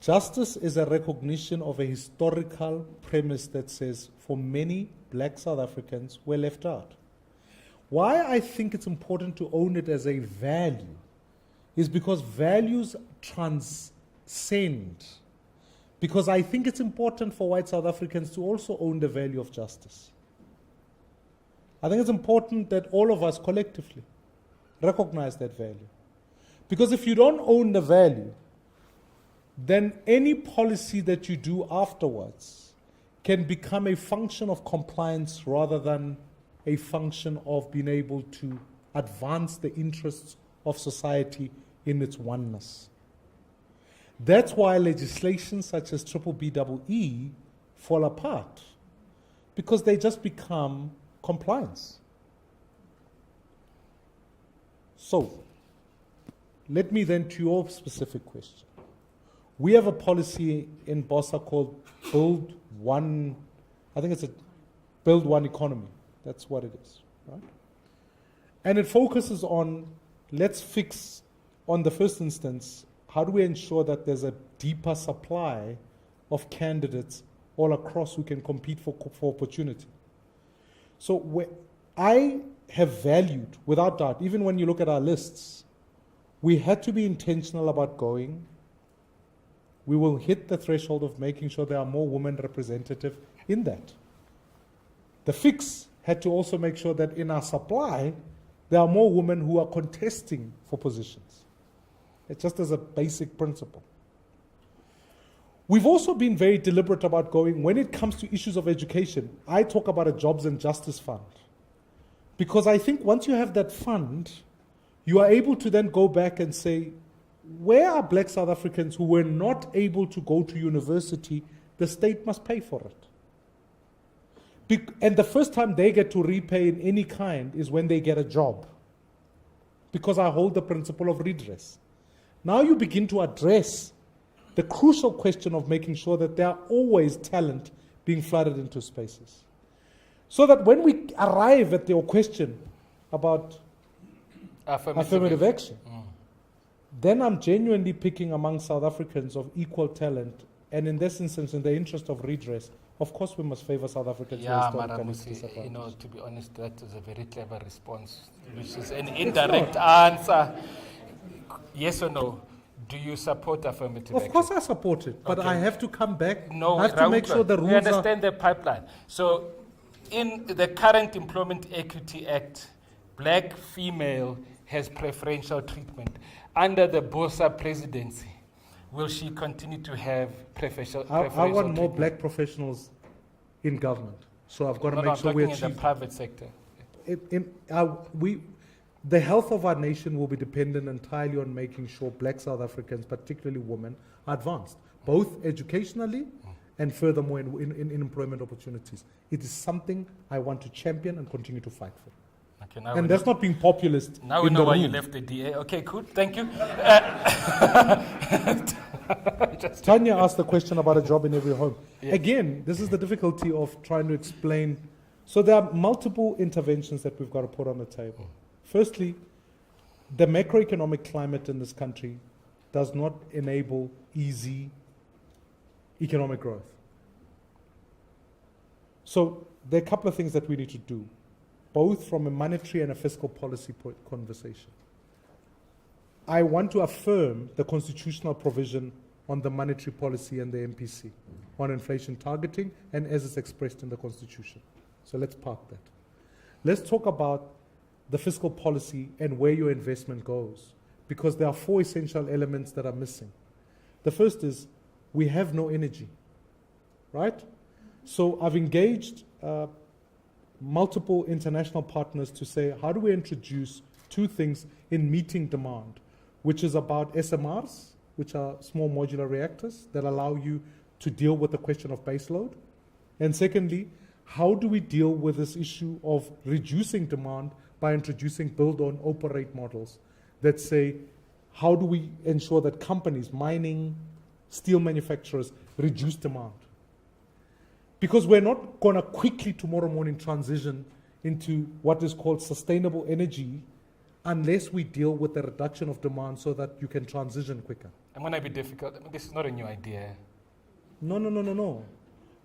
Justice is a recognition of a historical premise that says, for many black South Africans, we're left out. Why I think it's important to own it as a value is because values transcend. Because I think it's important for white South Africans to also own the value of justice. I think it's important that all of us collectively recognize that value. Because if you don't own the value, then any policy that you do afterwards can become a function of compliance rather than a function of being able to advance the interests of society in its oneness. That's why legislation such as BBBEE fall apart, because they just become compliance. So, let me then to your specific question. We have a policy in BOSA called Build One, I think it's a Build One Economy. That's what it is, right? And it focuses on, let's fix, on the first instance, how do we ensure that there's a deeper supply of candidates all across who can compete for opportunity? So I have valued, without doubt, even when you look at our lists, we had to be intentional about going. We will hit the threshold of making sure there are more women representative in that. The fix had to also make sure that in our supply, there are more women who are contesting for positions. It's just as a basic principle. We've also been very deliberate about going, when it comes to issues of education, I talk about a jobs and justice fund. Because I think once you have that fund, you are able to then go back and say, where are black South Africans who were not able to go to university? The state must pay for it. And the first time they get to repay in any kind is when they get a job. Because I hold the principle of redress. Now you begin to address the crucial question of making sure that there are always talent being flooded into spaces. So that when we arrive at your question about affirmative action, then I'm genuinely picking among South Africans of equal talent, and in this instance, in the interest of redress, of course we must favor South Africans. Yeah, Mmusi, you know, to be honest, that is a very clever response, which is an indirect answer. Yes or no? Do you support affirmative Of action? course I support it, but Okay. I have to come back. No, I have to make Raul, sure the we rules are... understand the pipeline. So, in the current Employment Equity Act, black female has preferential treatment. Under the BOSA presidency, will she continue to have preferential I treatment? want more black professionals in government. So I've got to No, make I'm sure we talking in the achieve... private sector. The health of our nation will be dependent entirely on making sure black South Africans, particularly women, are advanced, both educationally and furthermore in employment opportunities. It is something I want to champion and continue to fight for. Okay, now And that's not being populist. now we in know the why you room. left the DA. Okay, cool. Thank you. Just- Tanya asked the question about a job in every home. Yeah. Again, this is the difficulty of trying to explain. So there are multiple interventions that we've got to put on the table. Firstly, the macroeconomic climate in this country does not enable easy economic growth. So there are a couple of things that we need to do, both from a monetary and a fiscal policy conversation. I want to affirm the constitutional provision on the monetary policy and the MPC, on inflation targeting, and as it's expressed in the Constitution. So let's park that. Let's talk about the fiscal policy and where your investment goes, because there are 4 essential elements that are missing. The first is we have no energy, right? So I've engaged multiple international partners to say, how do we introduce 2 things in meeting demand, which is about SMRs, which are small modular reactors that allow you to deal with the question of baseload. And secondly, how do we deal with this issue of reducing demand by introducing build-on-operate models that say, how do we ensure that companies, mining, steel manufacturers, reduce demand? Because we're not going to quickly tomorrow morning transition into what is called sustainable energy unless we deal with the reduction of demand so that you can transition quicker. I'm going to be difficult. I mean, this is not a new idea. No.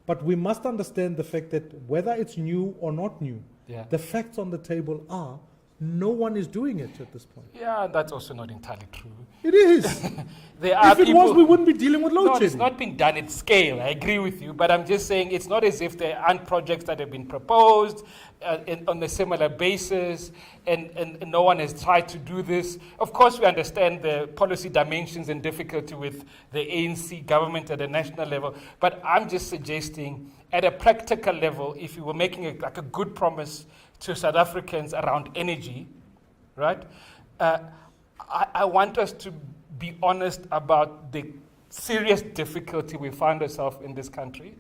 But we must understand the fact that whether it's new or not new, Yeah. the facts on the table are no one is doing it at this point. Yeah, that's also not entirely true. It is. There are If it people, was, we wouldn't be dealing with load no, shedding. it's not being done at scale. I agree with you, but I'm just saying it's not as if there aren't projects that have been proposed on a similar basis, and no one has tried to do this. Of course, we understand the policy dimensions and difficulty with the ANC government at a national level, but I'm just suggesting at a practical level, if you were making a good promise to South Africans around energy, right? I want us to be honest about the serious difficulty we find ourselves in this country,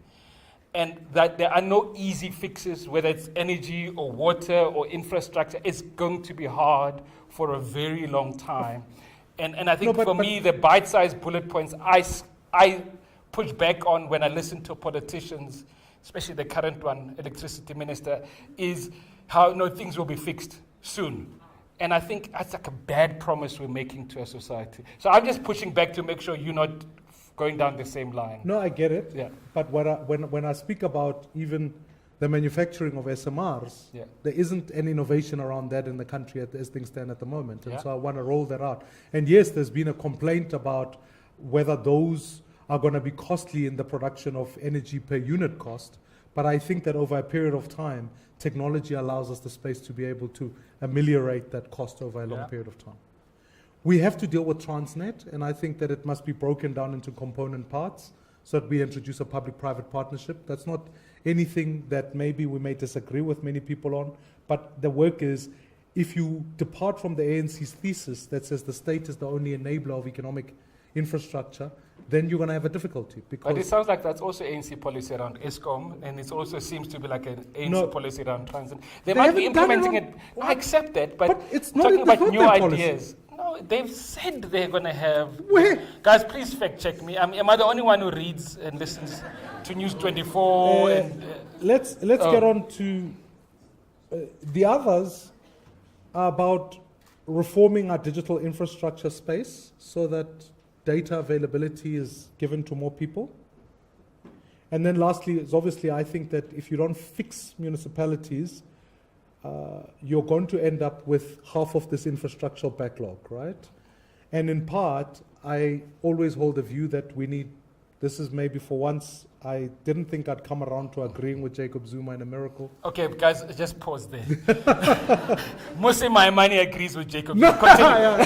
and that there are no easy fixes, whether it's energy or water or infrastructure. It's going to be hard for a very long time. And I think for me, the bite-sized bullet points I push back on when I listen to politicians, especially the current one, electricity minister, is how things will be fixed soon. And I think that's like a bad promise we're making to our society. So I'm just pushing back to make sure you're not going down the same line. No, I get it. Yeah. But when I speak about even the manufacturing of SMRs, Yeah. there isn't any innovation around that in the country as things stand at the moment. And Yeah. so I want to roll that out. And yes, there's been a complaint about whether those are going to be costly in the production of energy per unit cost. But I think that over a period of time, technology allows us the space to be able to ameliorate that cost over a long Yeah. period of time. We have to deal with Transnet, and I think that it must be broken down into component parts so that we introduce a public-private partnership. That's not anything that maybe we may disagree with many people on, but the work is, if you depart from the ANC's thesis that says the state is the only enabler of economic infrastructure, then you're going to have a difficulty. But it Because sounds like that's also ANC policy around ESCOM, and it also seems to be like an ANC policy around Transnet. They might be haven't done it implementing on- it. I accept that, but it's not, talking it's about not new their policy. ideas. No, they've said they're going to have. Where? Guys, please fact check me. Am I the only one who reads and listens to News 24? Let's get on to the others are about reforming our digital infrastructure space so that data availability is given to more people. And then lastly, is obviously I think that if you don't fix municipalities, you're going to end up with half of this infrastructural backlog, right? And in part, I always hold the view that we need, this is maybe for once, I didn't think I'd come around to agreeing with Jacob Zuma in a miracle. Okay, guys, just pause there. Mmusi Maimane agrees with Jacob. No, Continue.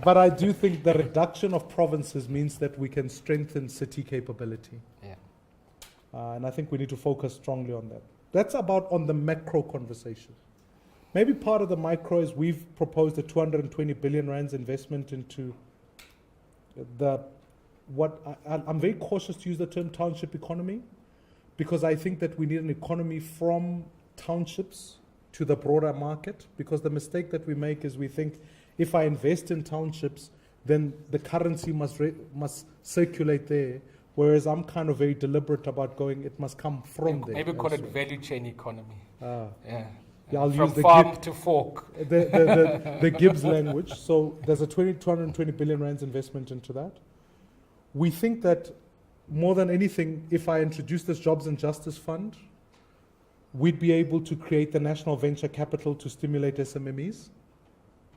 But I do think the reduction of provinces means that we can strengthen city capability. Yeah. And I think we need to focus strongly on that. That's about on the macro conversation. Maybe part of the micro is we've proposed a 220 billion rands investment into I'm very cautious to use the term township economy, because I think that we need an economy from townships to the broader market, because the mistake that we make is we think if I invest in townships, then the currency must circulate there, whereas I'm kind of very deliberate about going, it must come from there. Maybe call it value chain economy. Yeah, Yeah, I'll from use the farm to fork. the GIBS language. So there's a 220 billion rands investment into that. We think that more than anything, if I introduce this Jobs and Justice Fund, we'd be able to create the national venture capital to stimulate SMMEs,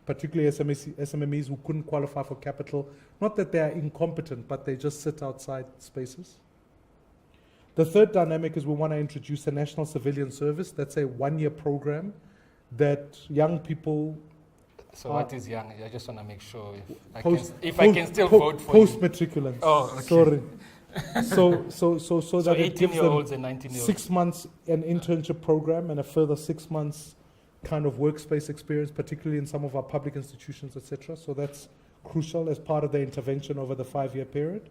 particularly SMMEs who couldn't qualify for capital. Not that they are incompetent, but they just sit outside spaces. The third dynamic is we want to introduce a national civilian service. That's a one-year program that young people... So what is young? I just want to make sure if I can still vote for you. Post-matriculants. Oh, okay. Sorry. So that it gives them 18-year-olds and 19-year-olds. 6 months an internship program and a further 6 months kind of workspace experience, particularly in some of our public institutions, etc. So that's crucial as part of the intervention over the 5-year period.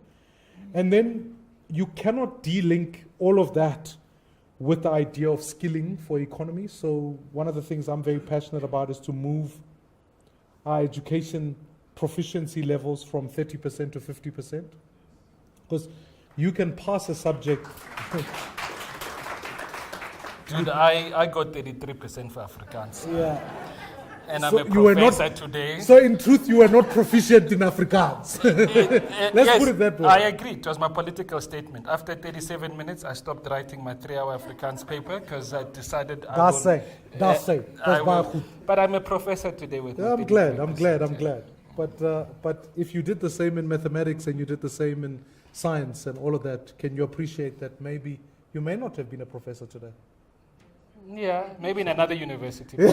And then you cannot de-link all of that with the idea of skilling for economy. So one of the things I'm very passionate about is to move our education proficiency levels from 30% to 50%. Because you can pass a subject. Dude, I got 33% for Afrikaans. Yeah. And So I'm a you were not- professor today. So in truth, you were not proficient in Afrikaans. Let's Yes, put it that way. I agree. It was my political statement. After 37 minutes, I stopped writing my 3-hour Afrikaans paper because I decided That's it. That's baie. But I'm a professor today with my I'm glad. 33%. But if you did the same in mathematics and you did the same in science and all of that, can you appreciate that maybe you may not have been a professor today? Yeah, maybe in another university. So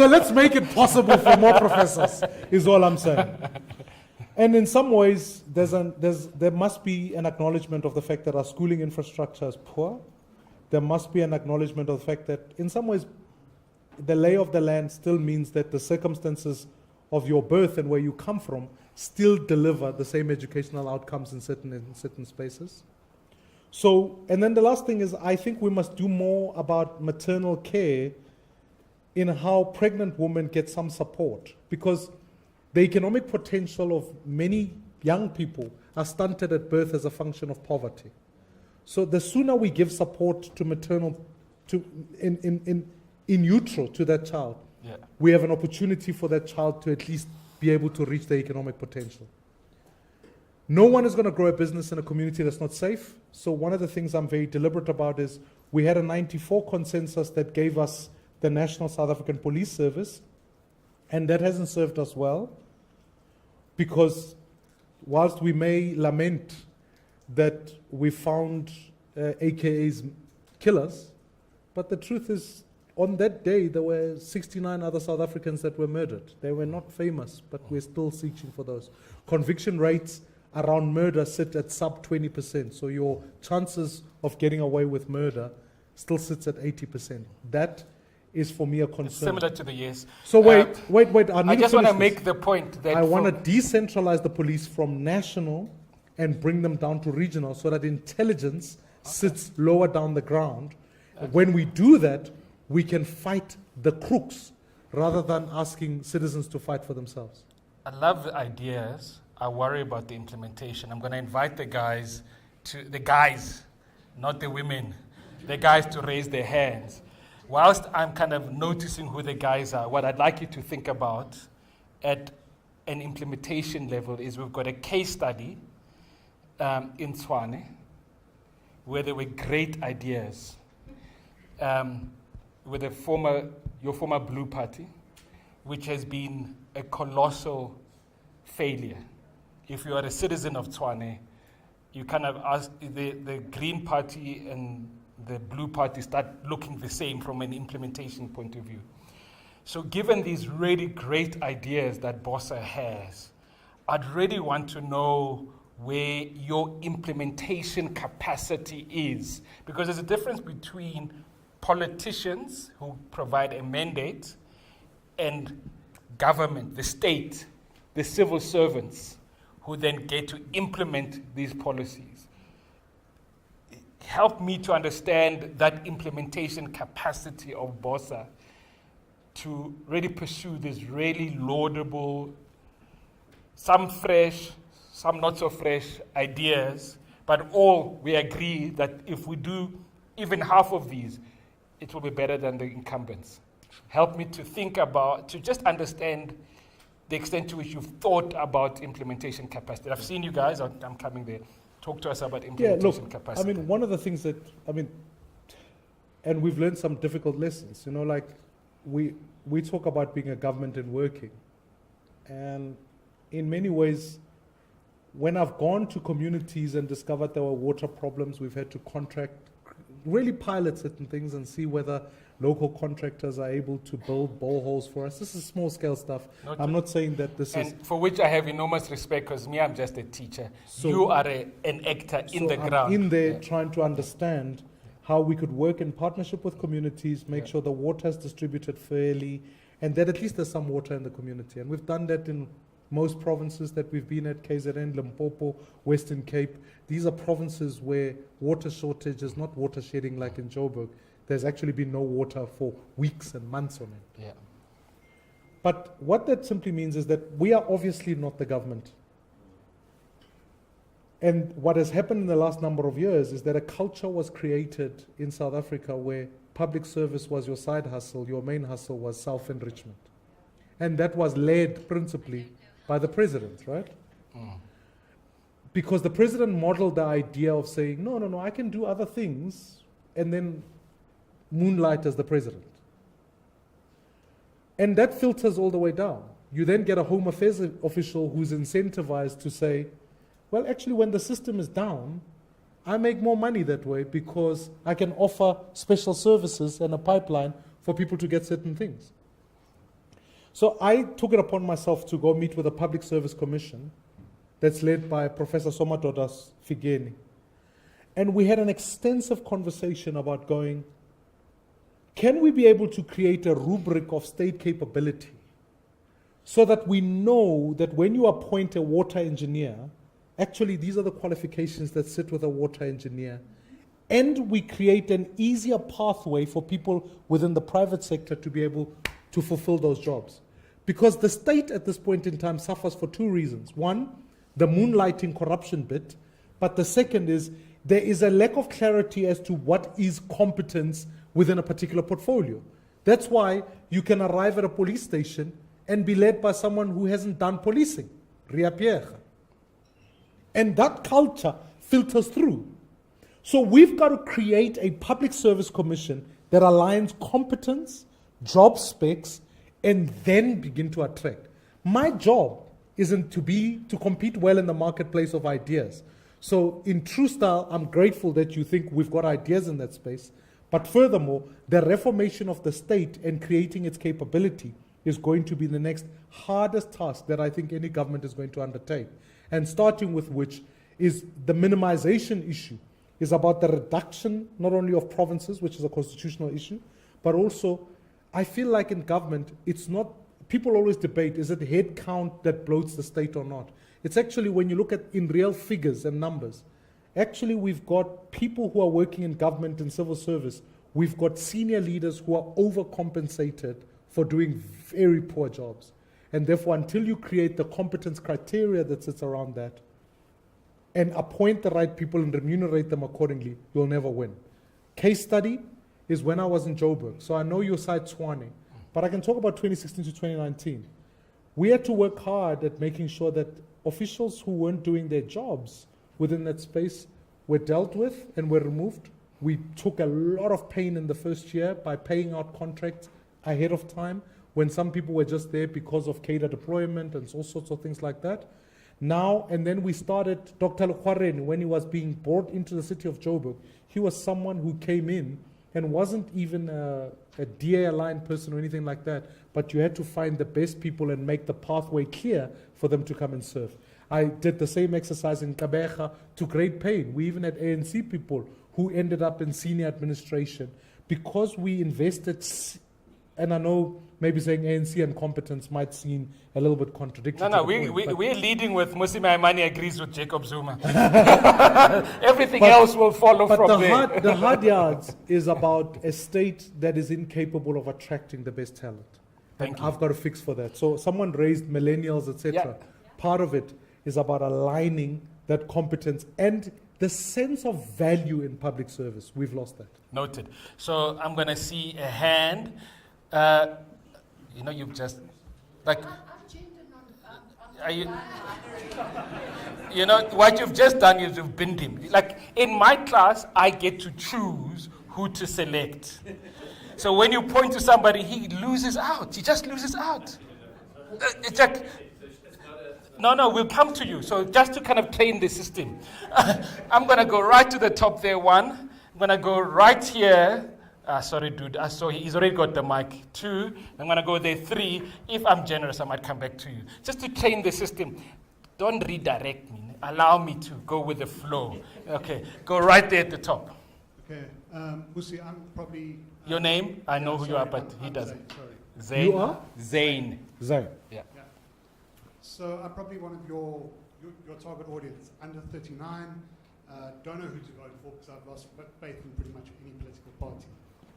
let's make it possible for more professors, is all I'm saying. And in some ways, there must be an acknowledgement of the fact that our schooling infrastructure is poor. There must be an acknowledgement of the fact that in some ways, the lay of the land still means that the circumstances of your birth and where you come from still deliver the same educational outcomes in certain spaces. So, and then the last thing is, I think we must do more about maternal care in how pregnant women get some support, because the economic potential of many young people are stunted at birth as a function of poverty. So the sooner we give support to maternal, in utero to that child, Yeah. we have an opportunity for that child to at least be able to reach their economic potential. No one is going to grow a business in a community that's not safe. So one of the things I'm very deliberate about is we had a 94 consensus that gave us the National South African Police Service, and that hasn't served us well, because whilst we may lament that we found AKA's killers, but the truth is, on that day, there were 69 other South Africans that were murdered. They were not famous, but we're still searching for those. Conviction rates around murder sit at sub 20%. So your chances of getting away with murder still sits at 80%. That is for me a concern. It's similar to the years. So wait. I just want to make the point that I want to decentralize the police from national and bring them down to regional so that intelligence sits lower down the ground. When we do that, we can fight the crooks rather than asking citizens to fight for themselves. I love the ideas. I worry about the implementation. I'm going to invite the guys, not the women, the guys to raise their hands. Whilst I'm kind of noticing who the guys are, what I'd like you to think about at an implementation level is we've got a case study in Tshwane where there were great ideas with your former Blue Party, which has been a colossal failure. If you are a citizen of Tshwane, you kind of ask, the Green Party and the Blue Party start looking the same from an implementation point of view. So given these really great ideas that BOSA has, I'd really want to know where your implementation capacity is. Because there's a difference between politicians who provide a mandate and government, the state, the civil servants, who then get to implement these policies. Help me to understand that implementation capacity of BOSA to really pursue these really laudable, some fresh, some not so fresh ideas, but all we agree that if we do even half of these, it will be better than the incumbents. Help me to think about, to just understand the extent to which you've thought about implementation capacity. I've seen you guys, I'm coming there. Talk to us about implementation capacity. I mean, one of the things that, and we've learned some difficult lessons, like we talk about being a government and working. And in many ways, when I've gone to communities and discovered there were water problems, we've had to really pilot certain things and see whether local contractors are able to build boreholes for us. This is small scale stuff. I'm not saying that this is... And for which I have enormous respect, because I'm just a teacher. So you are an actor in the ground. I'm in there trying to understand how we could work in partnership with communities, make sure the water is distributed fairly, and that at least there's some water in the community. And we've done that in most provinces that we've been at, KZN, Limpopo, Western Cape. These are provinces where water shortage is not water shedding like in Joburg. There's actually been no water for weeks and months on it. Yeah. But what that simply means is that we are obviously not the government. And what has happened in the last number of years is that a culture was created in South Africa where public service was your side hustle, your main hustle was self-enrichment. And that was led principally by the president, right? Because the president modeled the idea of saying, no, I can do other things, and then moonlight as the president. And that filters all the way down. You then get a Home Affairs official who's incentivized to say, well, actually, when the system is down, I make more money that way because I can offer special services and a pipeline for people to get certain things. So I took it upon myself to go meet with a public service commission that's led by Professor Somadoda Figeni. And we had an extensive conversation about going, can we be able to create a rubric of state capability so that we know that when you appoint a water engineer, actually these are the qualifications that sit with a water engineer, and we create an easier pathway for people within the private sector to be able to fulfill those jobs. Because the state at this point in time suffers for two reasons. One, the moonlighting corruption bit, but the second is there is a lack of clarity as to what is competence within a particular portfolio. That's why you can arrive at a police station and be led by someone who hasn't done policing, Ria Pierre. And that culture filters through. So we've got to create a public service commission that aligns competence, job specs, and then begin to attract. My job isn't to compete well in the marketplace of ideas. So in true style, I'm grateful that you think we've got ideas in that space. But furthermore, the reformation of the state and creating its capability is going to be the next hardest task that I think any government is going to undertake. And starting with which is the minimization issue, is about the reduction not only of provinces, which is a constitutional issue, but also I feel like in government, it's not, people always debate, is it head count that bloats the state or not? It's actually when you look at in real figures and numbers, actually we've got people who are working in government and civil service, we've got senior leaders who are overcompensated for doing very poor jobs. And therefore, until you create the competence criteria that sits around that and appoint the right people and remunerate them accordingly, you'll never win. Case study is when I was in Joburg. So I know your side, Tshwane, but I can talk about 2016 to 2019. We had to work hard at making sure that officials who weren't doing their jobs within that space were dealt with and were removed. We took a lot of pain in the first year by paying out contracts ahead of time. when some people were just there because of cadre deployment and all sorts of things like that. Now, and then we started, Dr. Lekwareni, when he was being brought into the city of Joburg, he was someone who came in and wasn't even a DA-aligned person or anything like that, but you had to find the best people and make the pathway clear for them to come and serve. I did the same exercise in Kabeja to great pain. We even had ANC people who ended up in senior administration because we invested, and I know maybe saying ANC and competence might seem a little bit contradictory. No, to the point, but we're leading with Mmusi Maimane agrees with Jacob Zuma. Everything else will follow But from there. the hard yards is about a state that is incapable of attracting the best talent. Thank And you. I've got to fix for that. So someone raised millennials, etc. Yeah. Part of it is about aligning that competence and the sense of value in public service. We've lost that. Noted. So I'm going to see a hand. You've just, like, are you, what you've just done is you've binned him. Like, in my class, I get to choose who to select. So when you point to somebody, he loses out. He just loses out. It's like, no, we'll come to you. So just to kind of train the system, I'm going to go right to the top there, 1. I'm going to go right here. Sorry, dude. I saw he's already got the mic. 2. I'm going to go there. 3. If I'm generous, I might come back to you. Just to train the system. Don't redirect me. Allow me to go with the flow. Okay. Go right there at the top. Okay. Mmusi, I'm probably... Your name? I know who you are, but he I'm doesn't. Zain, sorry. Zain. You are? Zain. Zain. Yeah. So I'm probably one of your target audience, under 39. Don't know who to vote for because I've lost faith in pretty much any political party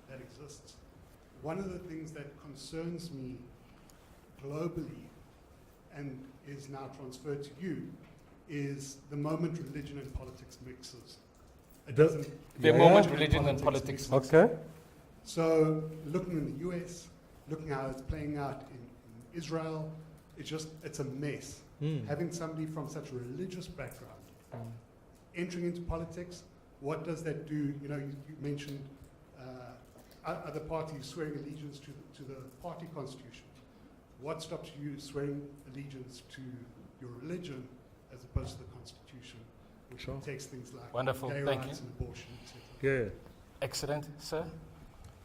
that exists. One of the things that concerns me globally and is now transferred to you is the moment religion and politics mixes. It doesn't. The moment religion and politics. Okay. So looking in the US, looking how it's playing out in Israel, it's a mess. Having somebody from such a religious background entering into politics, what does that do? You mentioned other parties swearing allegiance to the party constitution. What stops you swearing allegiance to your religion as opposed to the constitution, which takes things like Wonderful. gay Thank rights you. and abortion, etc. Yeah. Excellent, sir.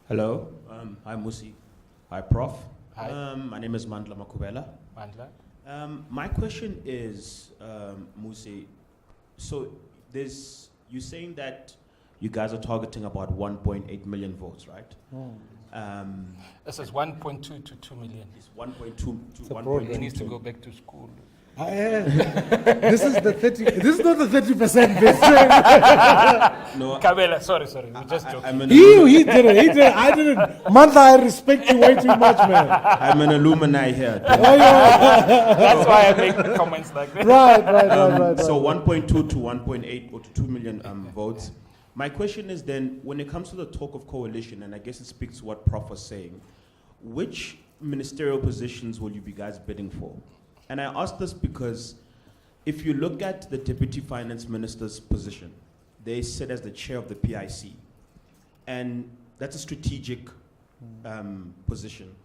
Hello, hi Mmusi. Hi Prof. Hi. My name is Mandla Makubela. Mandla. My question is, Mmusi, so you're saying that you guys are targeting about 1.8 million votes, right? This is 1.2 to 2 million. It's 1.2 to It's a broad 1.2. He range. needs to go back to school. This is the 30. This is not the 30% bit. No, Kabela, sorry, we just joking. I'm an He did it. I didn't. Mantha, I respect you way too much, man. I'm an alumni here. That's why I make comments like that. Right. So 1.2 to 1.8 or to 2 million votes. My question is then, when it comes to the talk of coalition, and I guess it speaks to what Prof was saying, which ministerial positions will you be guys bidding for? And I ask this because if you look at the Deputy Finance Minister's position, they sit as the chair of the PIC. And that's a strategic position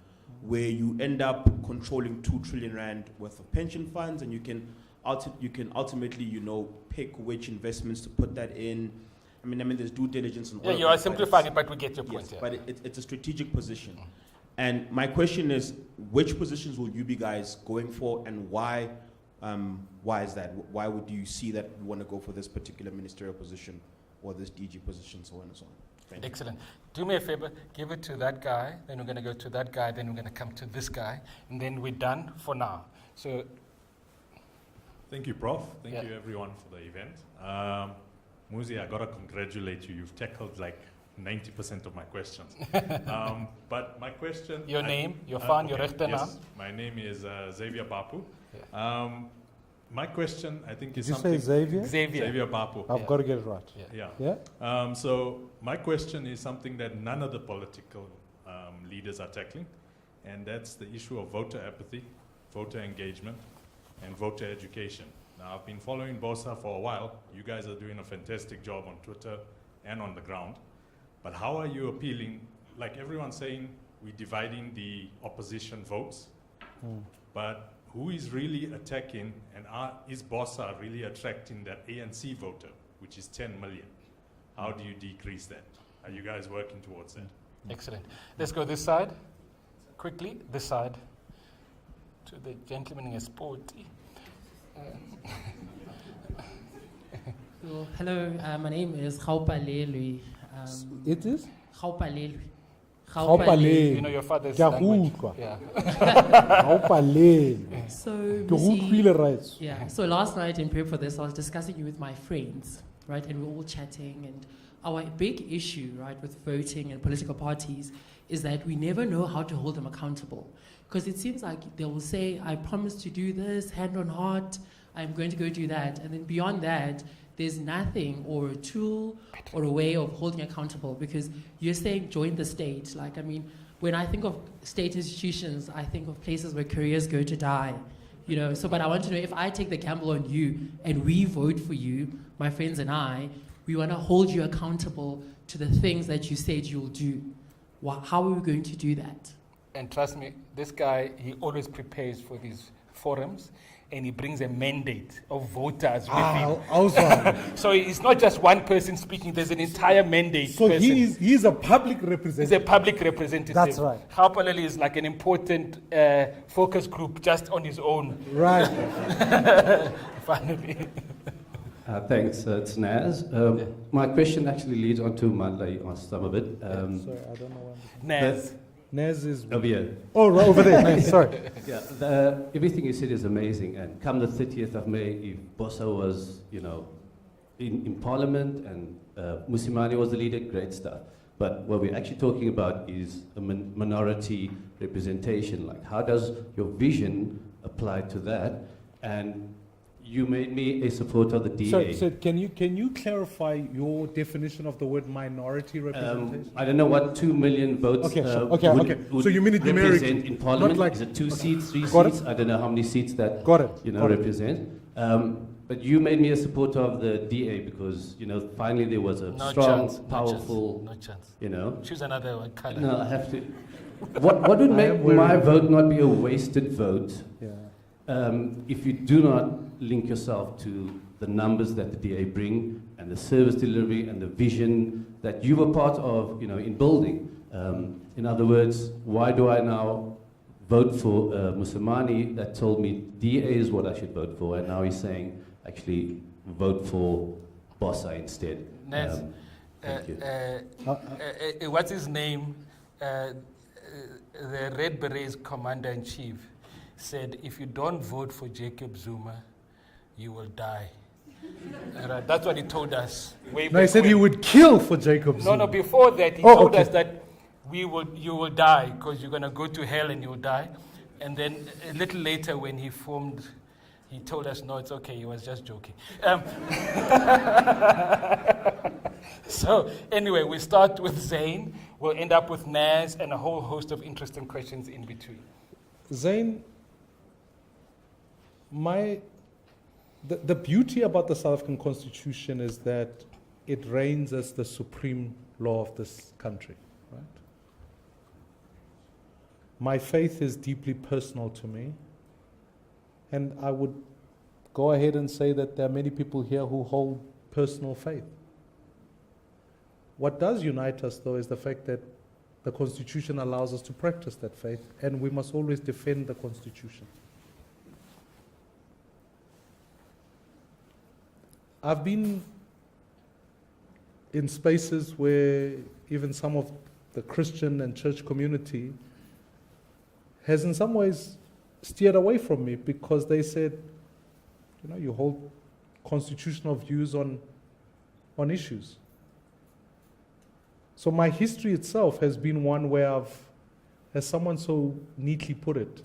where you end up controlling 2 trillion rand worth of pension funds, and you can ultimately, pick which investments to put that in. I mean, there's due diligence and all Yeah, of you that, are but simplifying it, but we get your point. yes, Yeah. but it's a strategic position. And my question is, which positions will you be guys going for, and why? Why is that? Why would you see that you want to go for this particular ministerial position or this DG position, so on and so on? Thank you. Excellent. Do me a favor, give it to that guy, then we're going to go to that guy, then we're going to come to this guy, and then we're done for now. So, Thank you, Prof. Thank Yeah. you, everyone, for the event. Mmusi, I got to congratulate you. You've tackled like 90% of my questions. But my question... your name, your fan, your rechte naam. Yes, my name is Xavier Bapu. Yeah. My question, I think, is Did you something... say Xavier? Xavier Bapu. I've Yeah. got to get it right. Yeah. Yeah. Yeah? So my question is something that none of the political leaders are tackling, and that's the issue of voter apathy, voter engagement, and voter education. Now, I've been following BOSA for a while. You guys are doing a fantastic job on Twitter and on the ground. But how are you appealing, like everyone's saying, we're dividing the opposition votes, but who is really attacking, and is BOSA really attracting that ANC voter, which is 10 million? How do you decrease that? Are you guys working towards that? Excellent. Let's go this side. Quickly, this side. To the gentleman in a sporty. So, hello, my name is Gaupalelwi. It is? Gaupalelwi. You know your father's language. Yeah. So, Ke go utlwile right. yeah, so last night in prep for this, I was discussing it with my friends, right? And we were all chatting, and our big issue, right, with voting and political parties is that we never know how to hold them accountable. Because it seems like they will say, I promise to do this, hand on heart, I'm going to go do that. And then beyond that, there's nothing or a tool or a way of holding accountable, because you're saying join the state. Like, I mean, when I think of state institutions, I think of places where careers go to die. You know, so, but I want to know, if I take the gamble on you and we vote for you, my friends and I, we want to hold you accountable to the things that you said you'll do. How are we going to do that? And trust me, this guy, he always prepares for these forums, and he brings a mandate of voters with him. Also, So it's not just one person speaking, there's an entire mandate so person. he's a public He's a representative. public representative. That's right. Gaupaleli is like an important focus group just on his own. Right. Finally. Thanks, it's Naz. My question actually leads on to Manlay on some of it. Sorry, I don't know why. Naz. Naz is. Over here. Oh, right over there. Naz, sorry. Yeah, everything you said is amazing. And come the 30th of May, if BOSA was, you know, in Parliament and Mmusi Maimane was the leader, great stuff. But what we're actually talking about is a minority representation. Like, how does your vision apply to that? And you made me a supporter of the DA. So can you clarify your definition of the word minority representation? I don't know what 2 million votes Okay, sure. Okay. would So you mean it represent numerically, in Parliament. not like- Is it 2 seats, 3 Got it. seats? I don't know how many seats that Got it. you know Got it. represent. But you made me a supporter of the DA because, you know, finally there was a No strong, chance, powerful, No chance. you know. Choose another one, color. No, I have to. What would I make am worried. my vote not be a wasted vote Yeah. if you do not link yourself to the numbers that the DA bring and the service delivery and the vision that you were part of, you know, in building? In other words, why do I now vote for Mmusi Maimane that told me DA is what I should vote for, and now he's saying actually vote for BOSA instead? Naz, Thank you. what's his name? The Red Berets Commander-in-Chief said, if you don't vote for Jacob Zuma, you will die. Right, that's what he told us. No, he said he would kill for Jacob Zuma. No, before that, he Oh, told okay. us that you will die because you're going to go to hell and you'll die. And then a little later when he formed, he told us, no, it's okay, he was just joking. So anyway, we start with Zain, we'll end up with Naz and a whole host of interesting questions in between. Zain, the beauty about the South African Constitution is that it reigns as the supreme law of this country, right? My faith is deeply personal to me, and I would go ahead and say that there are many people here who hold personal faith. What does unite us, though, is the fact that the Constitution allows us to practice that faith, and we must always defend the Constitution. I've been in spaces where even some of the Christian and church community has in some ways steered away from me because they said, you know, you hold constitutional views on issues. So my history itself has been one where I've, as someone so neatly put it,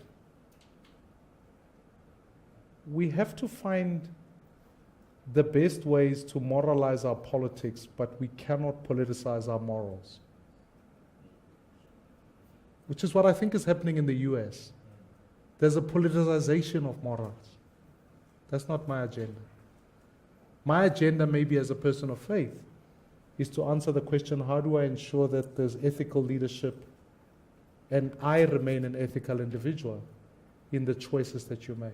we have to find the best ways to moralize our politics, but we cannot politicize our morals. Which is what I think is happening in the US. There's a politicization of morals. That's not my agenda. My agenda, maybe as a person of faith, is to answer the question, how do I ensure that there's ethical leadership and I remain an ethical individual in the choices that you make.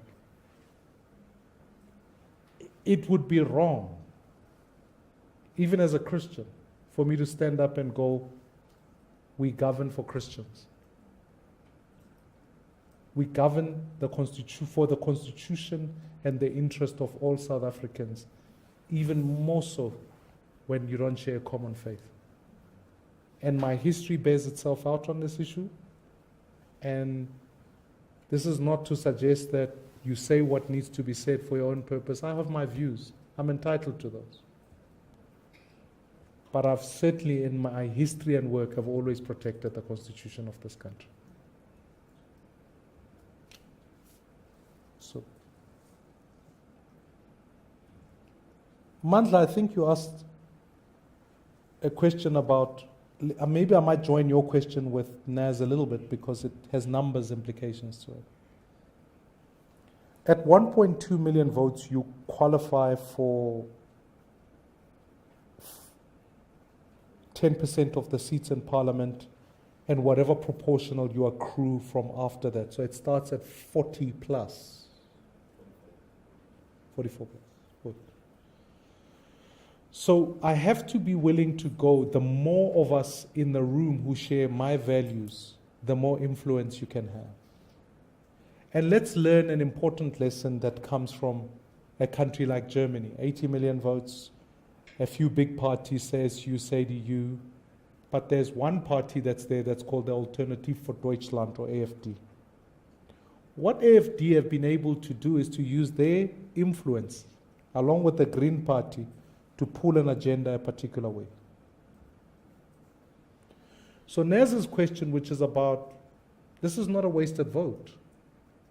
It would be wrong, even as a Christian, for me to stand up and go, we govern for Christians. We govern for the Constitution and the interest of all South Africans, even more so when you don't share a common faith. And my history bears itself out on this issue. And this is not to suggest that you say what needs to be said for your own purpose. I have my views. I'm entitled to those. But I've certainly, in my history and work, have always protected the Constitution of this country. So, Mandla, I think you asked a question about, maybe I might join your question with Naz a little bit because it has numbers implications to it. At 1.2 million votes, you qualify for 10% of the seats in parliament and whatever proportional you accrue from after that. So it starts at 40 plus. 44 plus. So I have to be willing to go, the more of us in the room who share my values, the more influence you can have. And let's learn an important lesson that comes from a country like Germany. 80 million votes, a few big parties say SU, CDU, but there's one party that's there that's called the Alternative for Deutschland, or AfD. What AfD have been able to do is to use their influence, along with the Green Party, to pull an agenda a particular way. So Naz's question, which is about, this is not a wasted vote.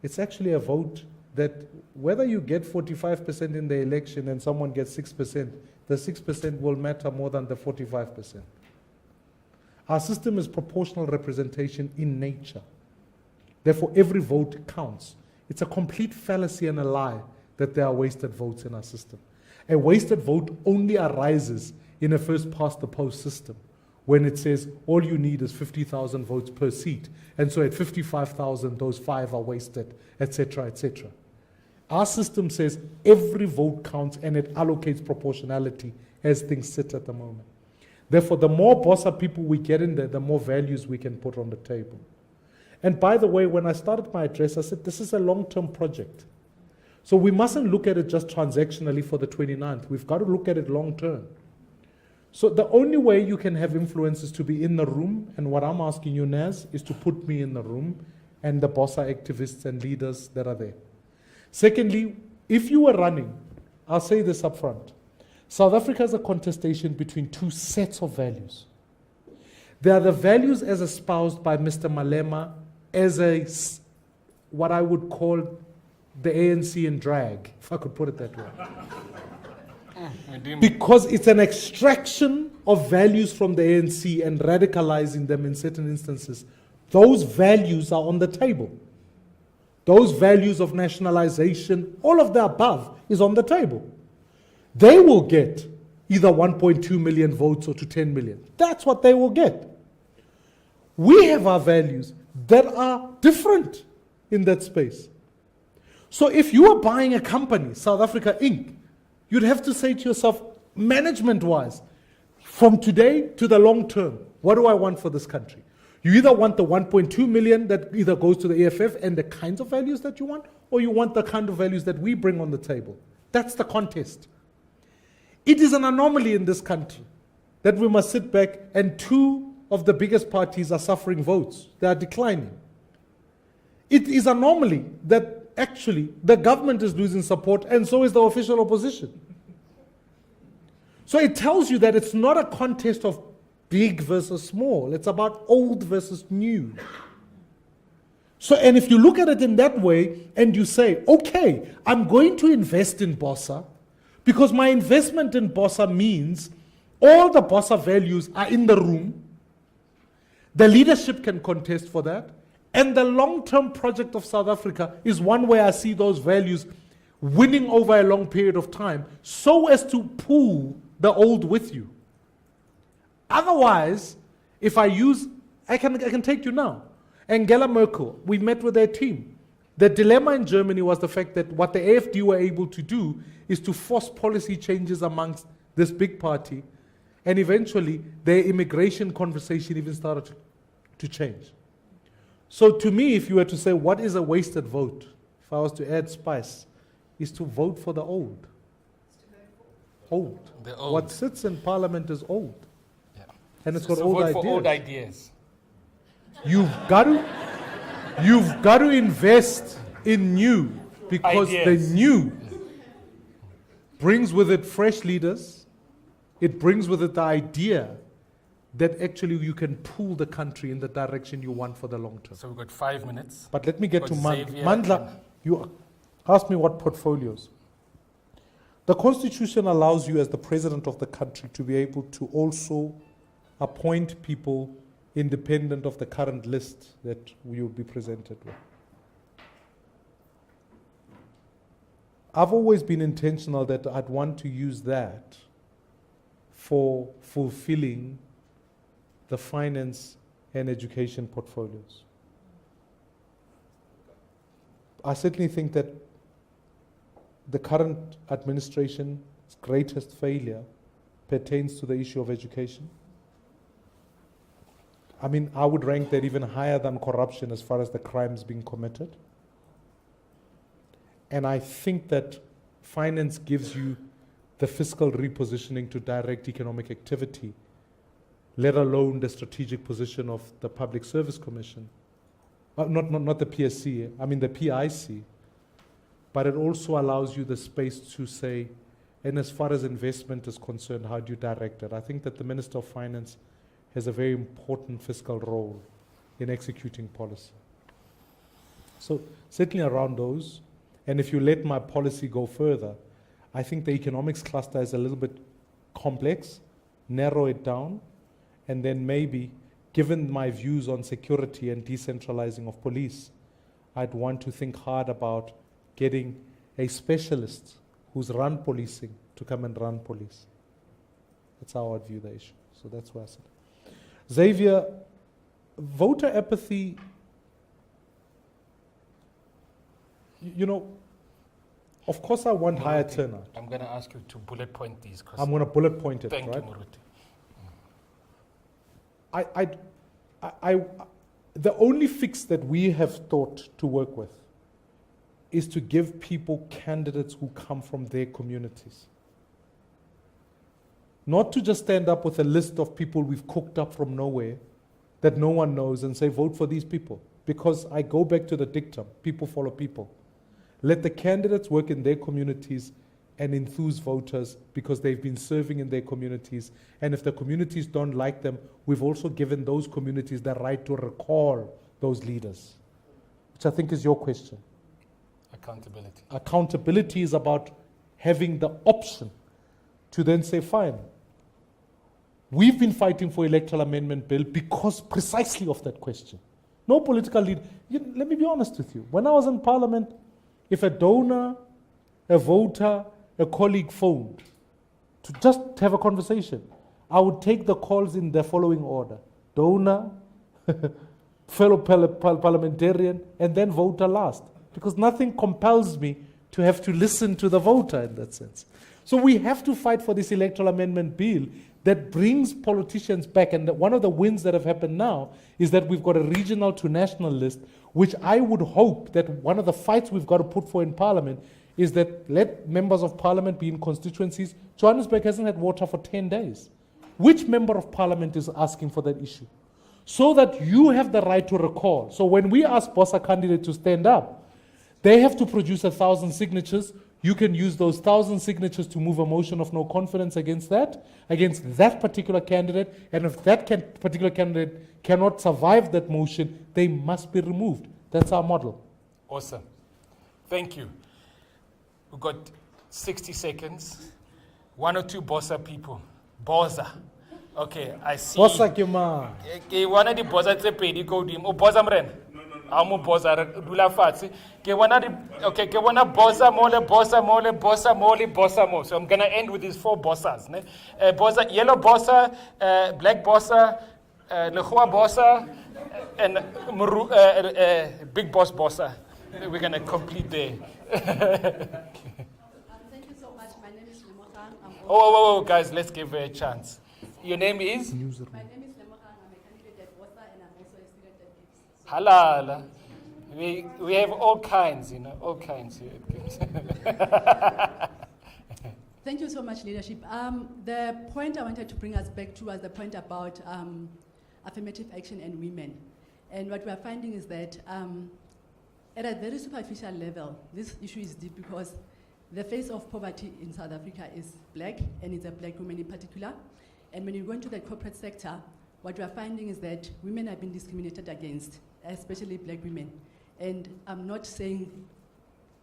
It's actually a vote that whether you get 45% in the election and someone gets 6%, the 6% will matter more than the 45%. Our system is proportional representation in nature. Therefore, every vote counts. It's a complete fallacy and a lie that there are wasted votes in our system. A wasted vote only arises in a first-past-the-post system, when it says all you need is 50,000 votes per seat. And so at 55,000, those 5 are wasted, etc., etc. Our system says every vote counts and it allocates proportionality as things sit at the moment. Therefore, the more BOSA people we get in there, the more values we can put on the table. And by the way, when I started my address, I said this is a long-term project. So we mustn't look at it just transactionally for the 29th. We've got to look at it long-term. So the only way you can have influence is to be in the room, and what I'm asking you, Naz, is to put me in the room and the BOSA activists and leaders that are there. Secondly, if you were running, I'll say this up front, South Africa is a contestation between two sets of values. There are the values as espoused by Mr. Malema as what I would call the ANC in drag, if I could put it that way. Because it's an extraction of values from the ANC and radicalizing them in certain instances. Those values are on the table. Those values of nationalization, all of the above is on the table. They will get either 1.2 million votes or to 10 million. That's what they will get. We have our values that are different in that space. So if you are buying a company, South Africa Inc., you'd have to say to yourself, management-wise, from today to the long term, what do I want for this country? You either want the 1.2 million that either goes to the EFF and the kinds of values that you want, or you want the kind of values that we bring on the table. That's the contest. It is an anomaly in this country that we must sit back and 2 of the biggest parties are suffering votes. They are declining. It is an anomaly that actually the government is losing support and so is the official opposition. So it tells you that it's not a contest of big versus small. It's about old versus new. So, and if you look at it in that way and you say, okay, I'm going to invest in BOSA because my investment in BOSA means all the BOSA values are in the room. The leadership can contest for that. And the long-term project of South Africa is one where I see those values winning over a long period of time so as to pull the old with you. Otherwise, if I can take you now. Angela Merkel, we met with their team. The dilemma in Germany was the fact that what the AfD were able to do is to force policy changes amongst this big party, and eventually their immigration conversation even started to change. So to me, if you were to say what is a wasted vote, if I was to add spice, is to vote for the old. Old. The old. What sits in parliament is old. Yeah. And it's So got old vote ideas. for old ideas. You've got to invest in new, because Ideas. the new brings with it fresh leaders. It brings with it the idea that actually you can pull the country in the direction you want for the long term. So we've got 5 minutes. But let me get to Xavier Mandla. You asked me what portfolios. The Constitution allows you as the president of the country to be able to also appoint people independent of the current list that we will be presented with. I've always been intentional that I'd want to use that for fulfilling the finance and education portfolios. I certainly think that the current administration's greatest failure pertains to the issue of education. I mean, I would rank that even higher than corruption as far as the crimes being committed. And I think that finance gives you the fiscal repositioning to direct economic activity, let alone the strategic position of the Public Service Commission. Not the PSC, I mean the PIC. But it also allows you the space to say, and as far as investment is concerned, how do you direct it? I think that the Minister of Finance has a very important fiscal role in executing policy. So certainly around those, and if you let my policy go further, I think the economics cluster is a little bit complex, narrow it down, and then maybe, given my views on security and decentralizing of police, I'd want to think hard about getting a specialist who's run policing to come and run police. That's how I'd view the issue. So that's where I said. Xavier, voter apathy, you know, of course I want higher turnout. I'm going to ask you to bullet point these. I'm going to bullet point it, Thank right? you, Muruti. The only fix that we have thought to work with is to give people candidates who come from their communities. Not to just stand up with a list of people we've cooked up from nowhere that no one knows and say, vote for these people. Because I go back to the dictum, people follow people. Let the candidates work in their communities and enthuse voters because they've been serving in their communities. And if the communities don't like them, we've also given those communities the right to recall those leaders, which I think is your question. Accountability. Accountability is about having the option to then say, fine, we've been fighting for electoral amendment bill because precisely of that question. No political leader. Let me be honest with you. When I was in parliament, if a donor, a voter, a colleague phoned to just have a conversation, I would take the calls in the following order: donor, fellow parliamentarian, and then voter last. Because nothing compels me to have to listen to the voter in that sense. So we have to fight for this electoral amendment bill that brings politicians back. And one of the wins that have happened now is that we've got a regional to national list, which I would hope that one of the fights we've got to put for in parliament is that let members of parliament be in constituencies. Johannesburg hasn't had water for 10 days. Which member of parliament is asking for that issue? So that you have the right to recall. So when we ask BOSA candidate to stand up, they have to produce 1,000 signatures. You can use those 1,000 signatures to move a motion of no confidence against that particular candidate. And if that particular candidate cannot survive that motion, they must be removed. That's our model. Awesome. Thank you. We've got 60 seconds. 1 or 2 BOSA people. BOSA. Okay, I see. BOSA Kima. Okay, one of the BOSA tse go dim. O BOSA mren. Amo BOSA dula fatsi. Ke one BOSA mole. So I'm gonna end with these 4 BOSAs. Ne? BOSA, yellow BOSA, black BOSA, Lehua BOSA, and Big Boss Bossa. We're going to complete there. Thank you so much. My name is Lemogang. Oh, guys, let's give her a chance. Your name is? My name is Lemogang. I'm a candidate at BOSA and I'm also a student at GIBS. Halala. We have all kinds, all kinds here at GIBS. Thank you so much, leadership. The point I wanted to bring us back to was the point about affirmative action and women. And what we are finding is that at a very superficial level, this issue is deep because the face of poverty in South Africa is black, and it's a black woman in particular. And when you go into the corporate sector, what we are finding is that women have been discriminated against, especially black women. And I'm not saying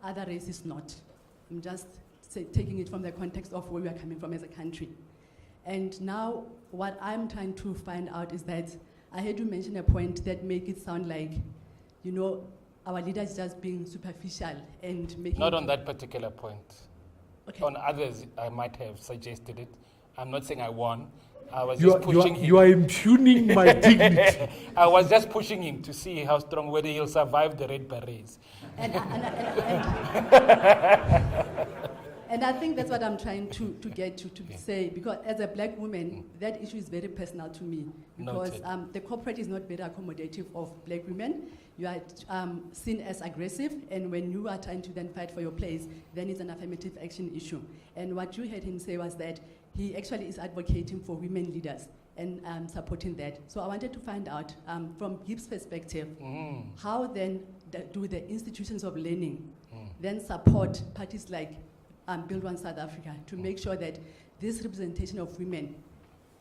other races not. I'm just taking it from the context of where we are coming from as a country. And now what I'm trying to find out is that I heard you mention a point that make it sound like, our leaders just being superficial and making... Not on that particular point. Okay. On others, I might have suggested it. I'm not saying I won. I was You just pushing him. are impugning my dignity. I was just pushing him to see how strong, whether he'll survive the red berets. And I think that's what I'm trying to get to say, because as a black woman, that issue is very personal to me, because the corporate is not very accommodative of black women. You are seen as aggressive, and when you are trying to then fight for your place, then it's an affirmative action issue. And what you heard him say was that he actually is advocating for women leaders and supporting that. So I wanted to find out, from GIBS' perspective, how then do the institutions of learning then support parties like Build One South Africa to make sure that this representation of women,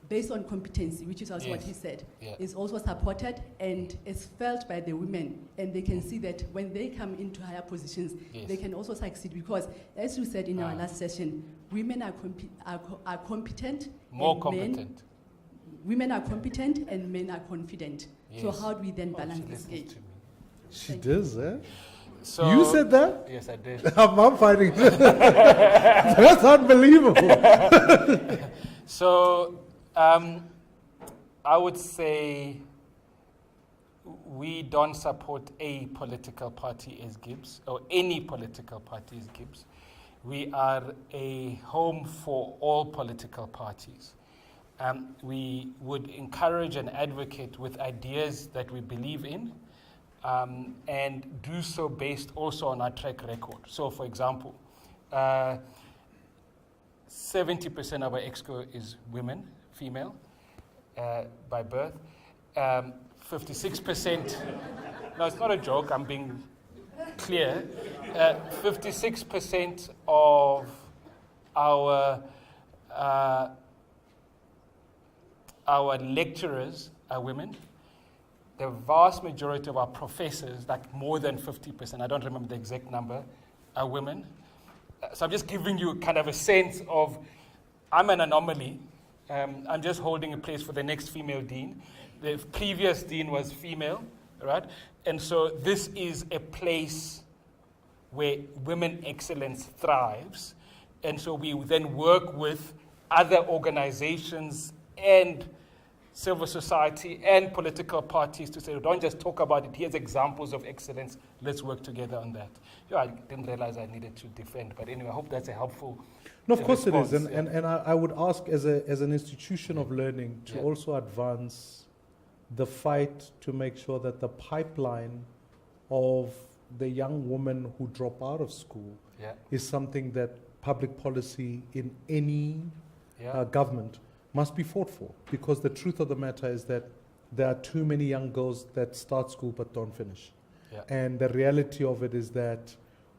based on competency, which is also what he said, is also supported and is felt by the women, and they can see that when they come into higher positions, they can also succeed, because, as you said in our last session, women are competent. More competent. Women are competent and men are confident. So how do we then balance this gate? She does, eh? So you said that? Yes, I did. I'm fighting. That's unbelievable. So I would say we don't support a political party as GIBS, or any political party as GIBS. We are a home for all political parties. We would encourage and advocate with ideas that we believe in, and do so based also on our track record. So, for example, 70% of our EXCO is women, female, by birth. 56%, no, it's not a joke, I'm being clear. 56% of our lecturers are women. The vast majority of our professors, like more than 50%, I don't remember the exact number, are women. So I'm just giving you kind of a sense of, I'm an anomaly. I'm just holding a place for the next female dean. The previous dean was female, right? And so this is a place where women excellence thrives. And so we then work with other organizations and civil society and political parties to say, don't just talk about it, here's examples of excellence, let's work together on that. I didn't realize I needed to defend, but anyway, I hope that's a helpful No, of course response. it is, and I would ask as an institution of learning to also advance the fight to make sure that the pipeline of the young women who drop out of school is something that public policy in any government must be fought for, because the truth of the matter is that there are too many young girls that start school but don't finish. And the reality of it is that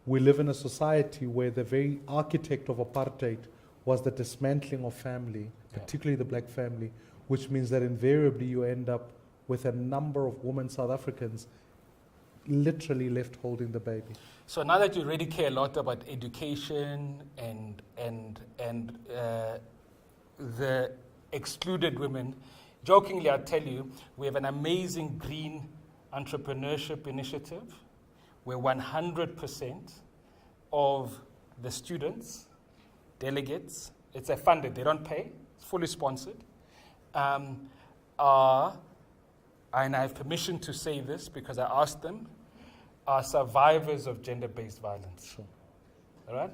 we live in a society where the very architect of apartheid was the dismantling of family, particularly the black family, which means that invariably you end up with a number of women South Africans literally left holding the baby. So now that you really care a lot about education and the excluded women, jokingly I'll tell you, we have an amazing green entrepreneurship initiative where 100% of the students, delegates, it's a funded, they don't pay, it's fully sponsored, are and I have permission to say this because I asked them, are survivors of gender-based violence. Sure. All right?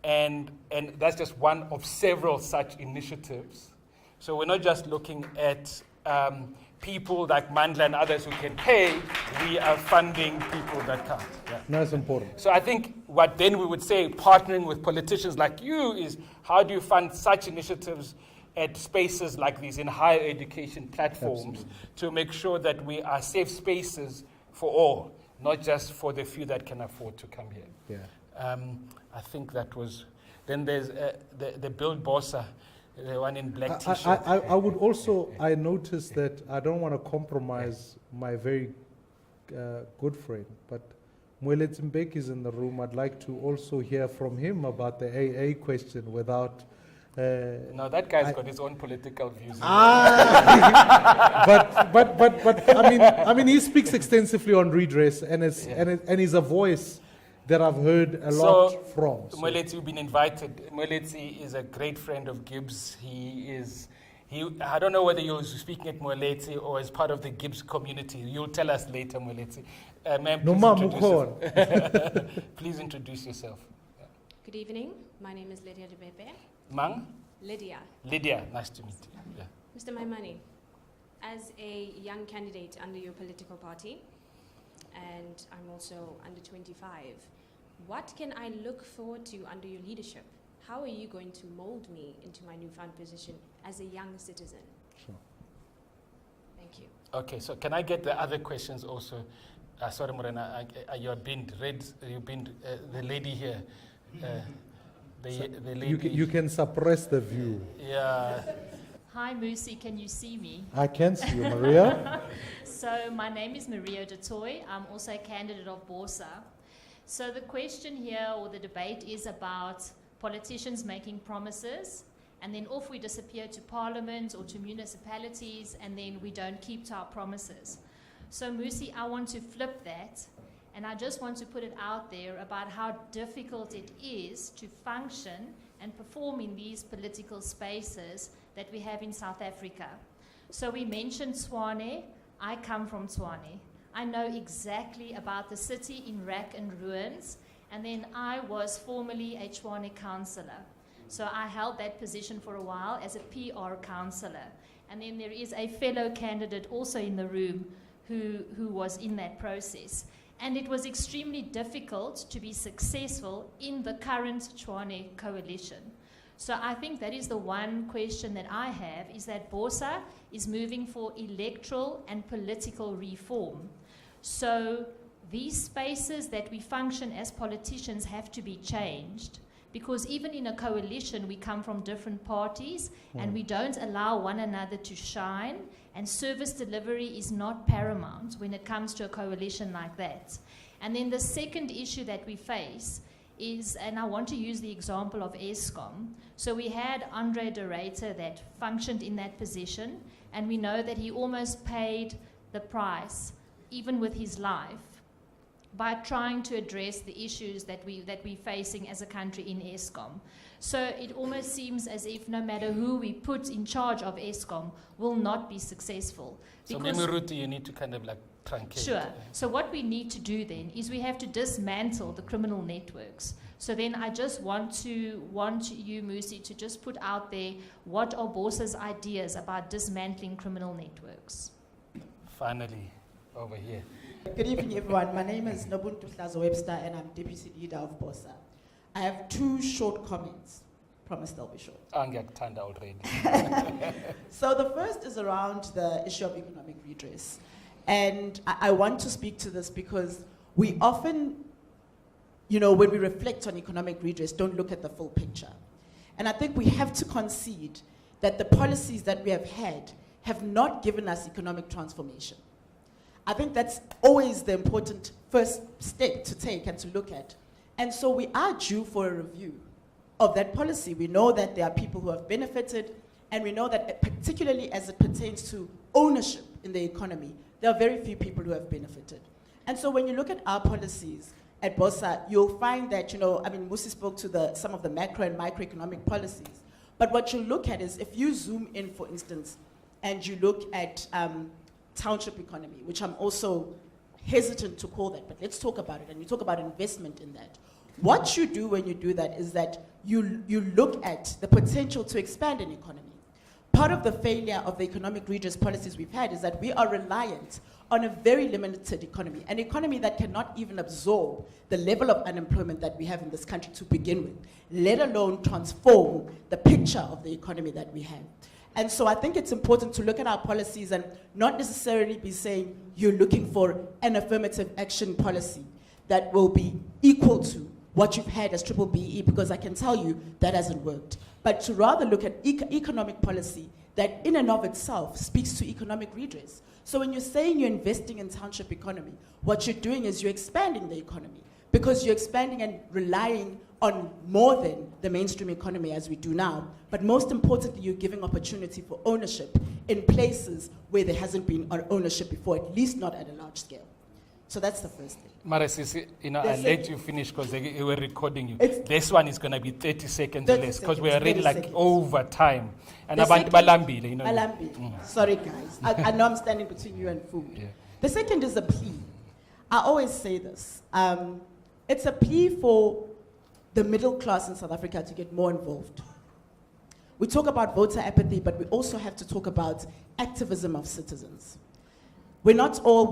And that's just one of several such initiatives. So we're not just looking at people like Mandla and others who can pay, we are funding people that can't. Yeah. No, it's important. So I think what then we would say, partnering with politicians like you, is how do you fund such initiatives at spaces like these in higher education platforms to make sure that we are safe spaces for all, not just for the few that can afford to come here. Yeah. I think that was, then there's the Build BOSA, the one in black t-shirt. I would also, I noticed that I don't want to compromise my very good friend, but Mmusi Maimane is in the room. I'd like to also hear from him about the AA question without... no, that guy's got his own political views. but I mean, he speaks extensively on redress, and he's a voice that I've heard a lot from. So. Mmusi, you've been invited. Mmusi is a great friend of GIBS. I don't know whether you're speaking at Mmusi or as part of the GIBS community. You'll tell us later, Mmusi. Please introduce yourself. Good evening. My name is Lydia de Bebe. Mang? Lydia. Lydia, nice to meet you. Yeah. Mr. Maimane, as a young candidate under your political party, and I'm also under 25, what can I look forward to under your leadership? How are you going to mold me into my newfound position as a young citizen? Sure. Thank you. Okay, so can I get the other questions also? Sorry, Morena, you've been the lady here. The lady. You can suppress the view. Yeah. Hi, Mmusi, can you see me? I can see you, Maria. So my name is Maria de Toy. I'm also a candidate of BOSA. So the question here, or the debate, is about politicians making promises, and then off we disappear to parliament or to municipalities, and then we don't keep to our promises. So Mmusi, I want to flip that, and I just want to put it out there about how difficult it is to function and perform in these political spaces that we have in South Africa. So we mentioned Tshwane. I come from Tshwane. I know exactly about the city in rack and ruins, and then I was formerly a Tshwane councillor. So I held that position for a while as a PR councillor. And then there is a fellow candidate also in the room who was in that process. And it was extremely difficult to be successful in the current Tshwane coalition. So I think that is the one question that I have, is that BOSA is moving for electoral and political reform. So these spaces that we function as politicians have to be changed, because even in a coalition we come from different parties and we don't allow one another to shine, and service delivery is not paramount when it comes to a coalition like that. And then the second issue that we face is, and I want to use the example of Eskom. So we had Andre de Ruyter that functioned in that position, and we know that he almost paid the price, even with his life, by trying to address the issues that we're facing as a country in Eskom. So it almost seems as if no matter who we put in charge of Eskom will not be successful. So Memiruti, you need to kind of like truncate. Sure. So what we need to do then is we have to dismantle the criminal networks. So then I just want you, Mmusi, to just put out there what are BOSA's ideas about dismantling criminal networks. Finally, over here. Good evening, everyone. My name is Nobuntu Hlazo Webster, and I'm Deputy Leader of BOSA. I have two short comments. Promise they'll be short. Angiyakthanda already. So the first is around the issue of economic redress. And I want to speak to this because we often, when we reflect on economic redress, don't look at the full picture. And I think we have to concede that the policies that we have had have not given us economic transformation. I think that's always the important first step to take and to look at. And so we are due for a review of that policy. We know that there are people who have benefited, and we know that particularly as it pertains to ownership in the economy, there are very few people who have benefited. And so when you look at our policies at BOSA, you'll find that, Mmusi spoke to some of the macro and microeconomic policies. But what you look at is, if you zoom in, for instance, and you look at township economy, which I'm also hesitant to call that, but let's talk about it, and you talk about investment in that. What you do when you do that is that you look at the potential to expand an economy. Part of the failure of the economic redress policies we've had is that we are reliant on a very limited economy, an economy that cannot even absorb the level of unemployment that we have in this country to begin with, let alone transform the picture of the economy that we have. And so I think it's important to look at our policies and not necessarily be saying you're looking for an affirmative action policy that will be equal to what you've had as triple BE, because I can tell you that hasn't worked. But to rather look at economic policy that in and of itself speaks to economic redress. So when you're saying you're investing in township economy, what you're doing is you're expanding the economy, because you're expanding and relying on more than the mainstream economy as we do now. But most importantly, you're giving opportunity for ownership in places where there hasn't been ownership before, at least not at a large scale. So that's the first thing. Mara Sisi, I'll let you finish because they were recording you. This one is going to be 30 seconds less because we're already like over time. And about Balambile, you know. Balambile. Sorry, guys. I know I'm standing between you and food. Yeah. The second is a plea. I always say this. It's a plea for the middle class in South Africa to get more involved. We talk about voter apathy, but we also have to talk about activism of citizens. We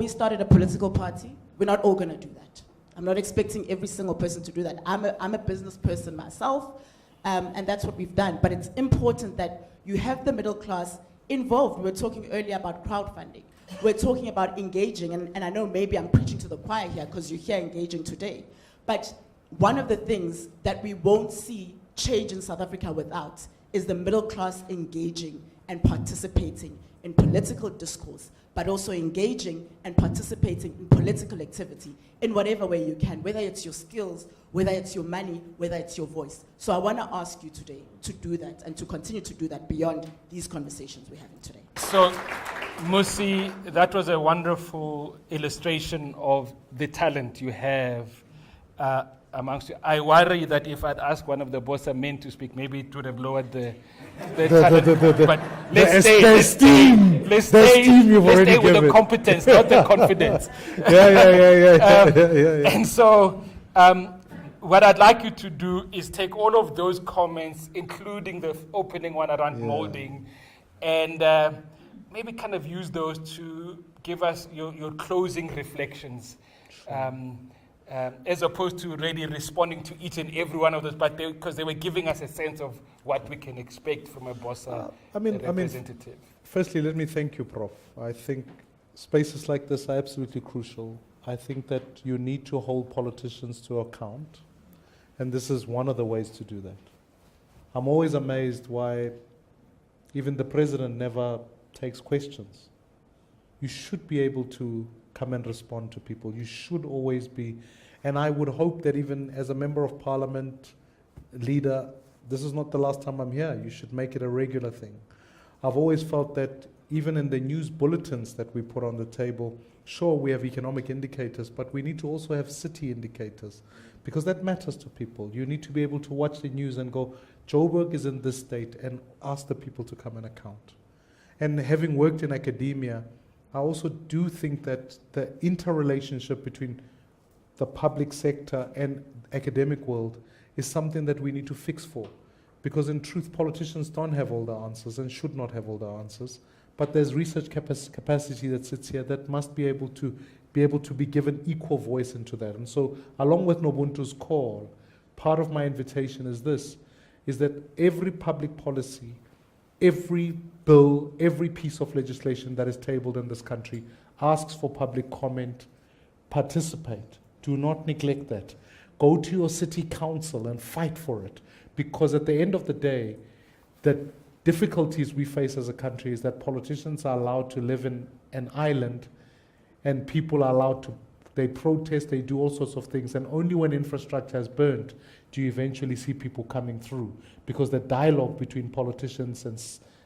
started a political party. We're not all going to do that. I'm not expecting every single person to do that. I'm a business person myself, and that's what we've done. But it's important that you have the middle class involved. We were talking earlier about crowdfunding. We're talking about engaging, and I know maybe I'm preaching to the choir here because you're here engaging today. But one of the things that we won't see change in South Africa without is the middle class engaging and participating in political discourse, but also engaging and participating in political activity in whatever way you can, whether it's your skills, whether it's your money, whether it's your voice. So I want to ask you today to do that and to continue to do that beyond these conversations we're having today. So, Mmusi, that was a wonderful illustration of the talent you have amongst you. I worry that if I'd asked one of the BOSA men to speak, maybe it would have lowered the talent. But let's stay with the competence, not the confidence. Yeah. And so, what I'd like you to do is take all of those comments, including the opening one around molding, and maybe kind of use those to give us your closing reflections. As opposed to really responding to each and every one of those, but because they were giving us a sense of what we can expect from a BOSA representative. Firstly, let me thank you, Prof. I think spaces like this are absolutely crucial. I think that you need to hold politicians to account, and this is one of the ways to do that. I'm always amazed why even the president never takes questions. You should be able to come and respond to people. You should always be, and I would hope that even as a member of parliament, leader, this is not the last time I'm here. You should make it a regular thing. I've always felt that even in the news bulletins that we put on the table, sure, we have economic indicators, but we need to also have city indicators because that matters to people. You need to be able to watch the news and go, Joburg is in this state, and ask the people to come and account. And having worked in academia, I also do think that the interrelationship between the public sector and academic world is something that we need to fix for. Because in truth, politicians don't have all the answers and should not have all the answers. But there's research capacity that sits here that must be able to be given equal voice into that. And so, along with Nobuntu's call, part of my invitation is this, is that every public policy, every bill, every piece of legislation that is tabled in this country asks for public comment. Participate. Do not neglect that. Go to your city council and fight for it. Because at the end of the day, the difficulties we face as a country is that politicians are allowed to live in an island and people are allowed to, they protest, they do all sorts of things, and only when infrastructure is burnt do you eventually see people coming through, because the dialogue between politicians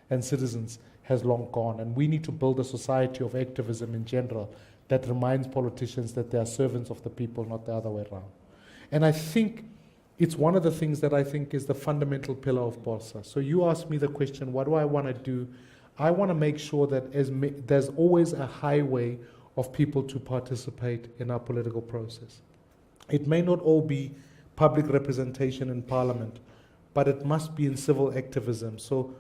and citizens has long gone. And we need to build a society of activism in general that reminds politicians that they are servants of the people, not the other way around. And I think it's one of the things that I think is the fundamental pillar of BOSA. So you asked me the question, what do I want to do? I want to make sure that there's always a highway of people to participate in our political process. It may not all be public representation in parliament, but it must be in civil activism. So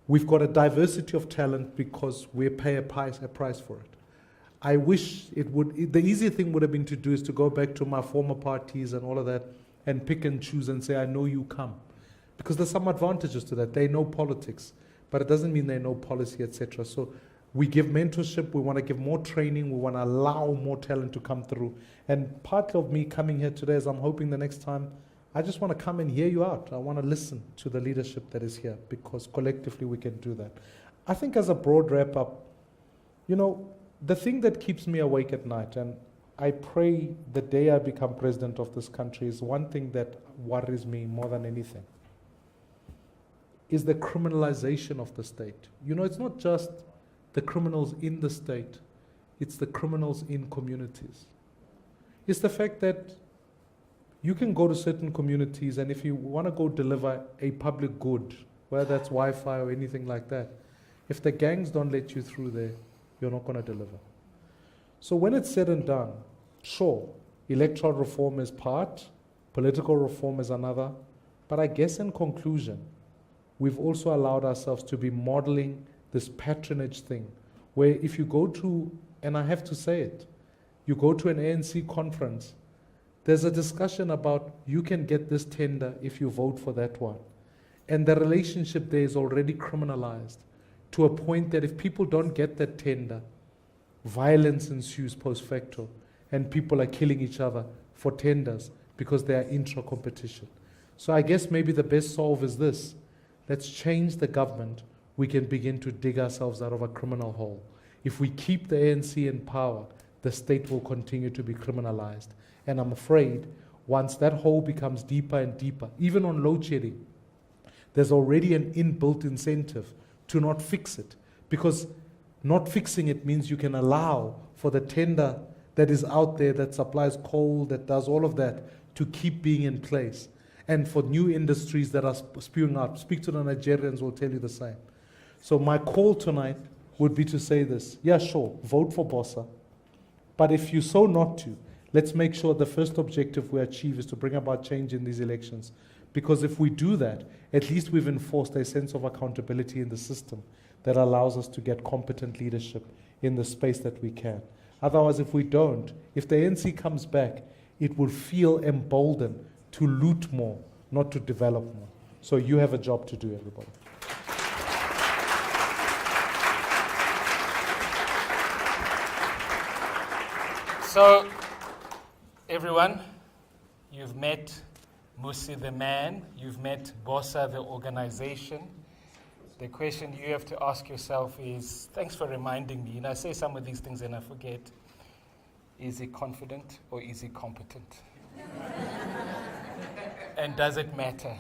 we've got a diversity of talent because we pay a price for it. I wish the easy thing would have been to do is to go back to my former parties and all of that and pick and choose and say, I know you come. Because there's some advantages to that. They know politics, but it doesn't mean they know policy, etc. So we give mentorship, we want to give more training, we want to allow more talent to come through. And part of me coming here today is I'm hoping the next time, I just want to come and hear you out. I want to listen to the leadership that is here because collectively we can do that. I think as a broad wrap up, the thing that keeps me awake at night, and I pray the day I become president of this country, is one thing that worries me more than anything, is the criminalization of the state. It's not just the criminals in the state, it's the criminals in communities. It's the fact that you can go to certain communities and if you want to go deliver a public good, whether that's Wi-Fi or anything like that, if the gangs don't let you through there, you're not going to deliver. So when it's said and done, sure, electoral reform is part, political reform is another, but I guess in conclusion, we've also allowed ourselves to be modeling this patronage thing, where if you go to, and I have to say it, you go to an ANC conference, there's a discussion about you can get this tender if you vote for that one. And the relationship there is already criminalized to a point that if people don't get that tender, violence ensues post facto, and people are killing each other for tenders because they are intra-competition. So I guess maybe the best solve is this. Let's change the government. We can begin to dig ourselves out of a criminal hole. If we keep the ANC in power, the state will continue to be criminalized. And I'm afraid once that hole becomes deeper and deeper, even on load shedding, there's already an inbuilt incentive to not fix it. Because not fixing it means you can allow for the tender that is out there that supplies coal, that does all of that, to keep being in place. And for new industries that are spewing out. Speak to the Nigerians, will tell you the same. So my call tonight would be to say this. Yeah, sure, vote for BOSA. But if you so not to, let's make sure the first objective we achieve is to bring about change in these elections. Because if we do that, at least we've enforced a sense of accountability in the system that allows us to get competent leadership in the space that we can. Otherwise, if we don't, if the ANC comes back, it will feel emboldened to loot more, not to develop more. So you have a job to do, everybody. So, everyone, you've met Mmusi the man, you've met BOSA the organization. The question you have to ask yourself is, thanks for reminding me, I say some of these things and I forget, is he confident or is he competent? And does it matter?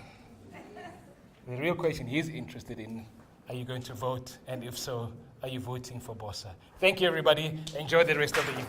The real question he's interested in, are you going to vote? And if so, are you voting for BOSA? Thank you, everybody. Enjoy the rest of the evening.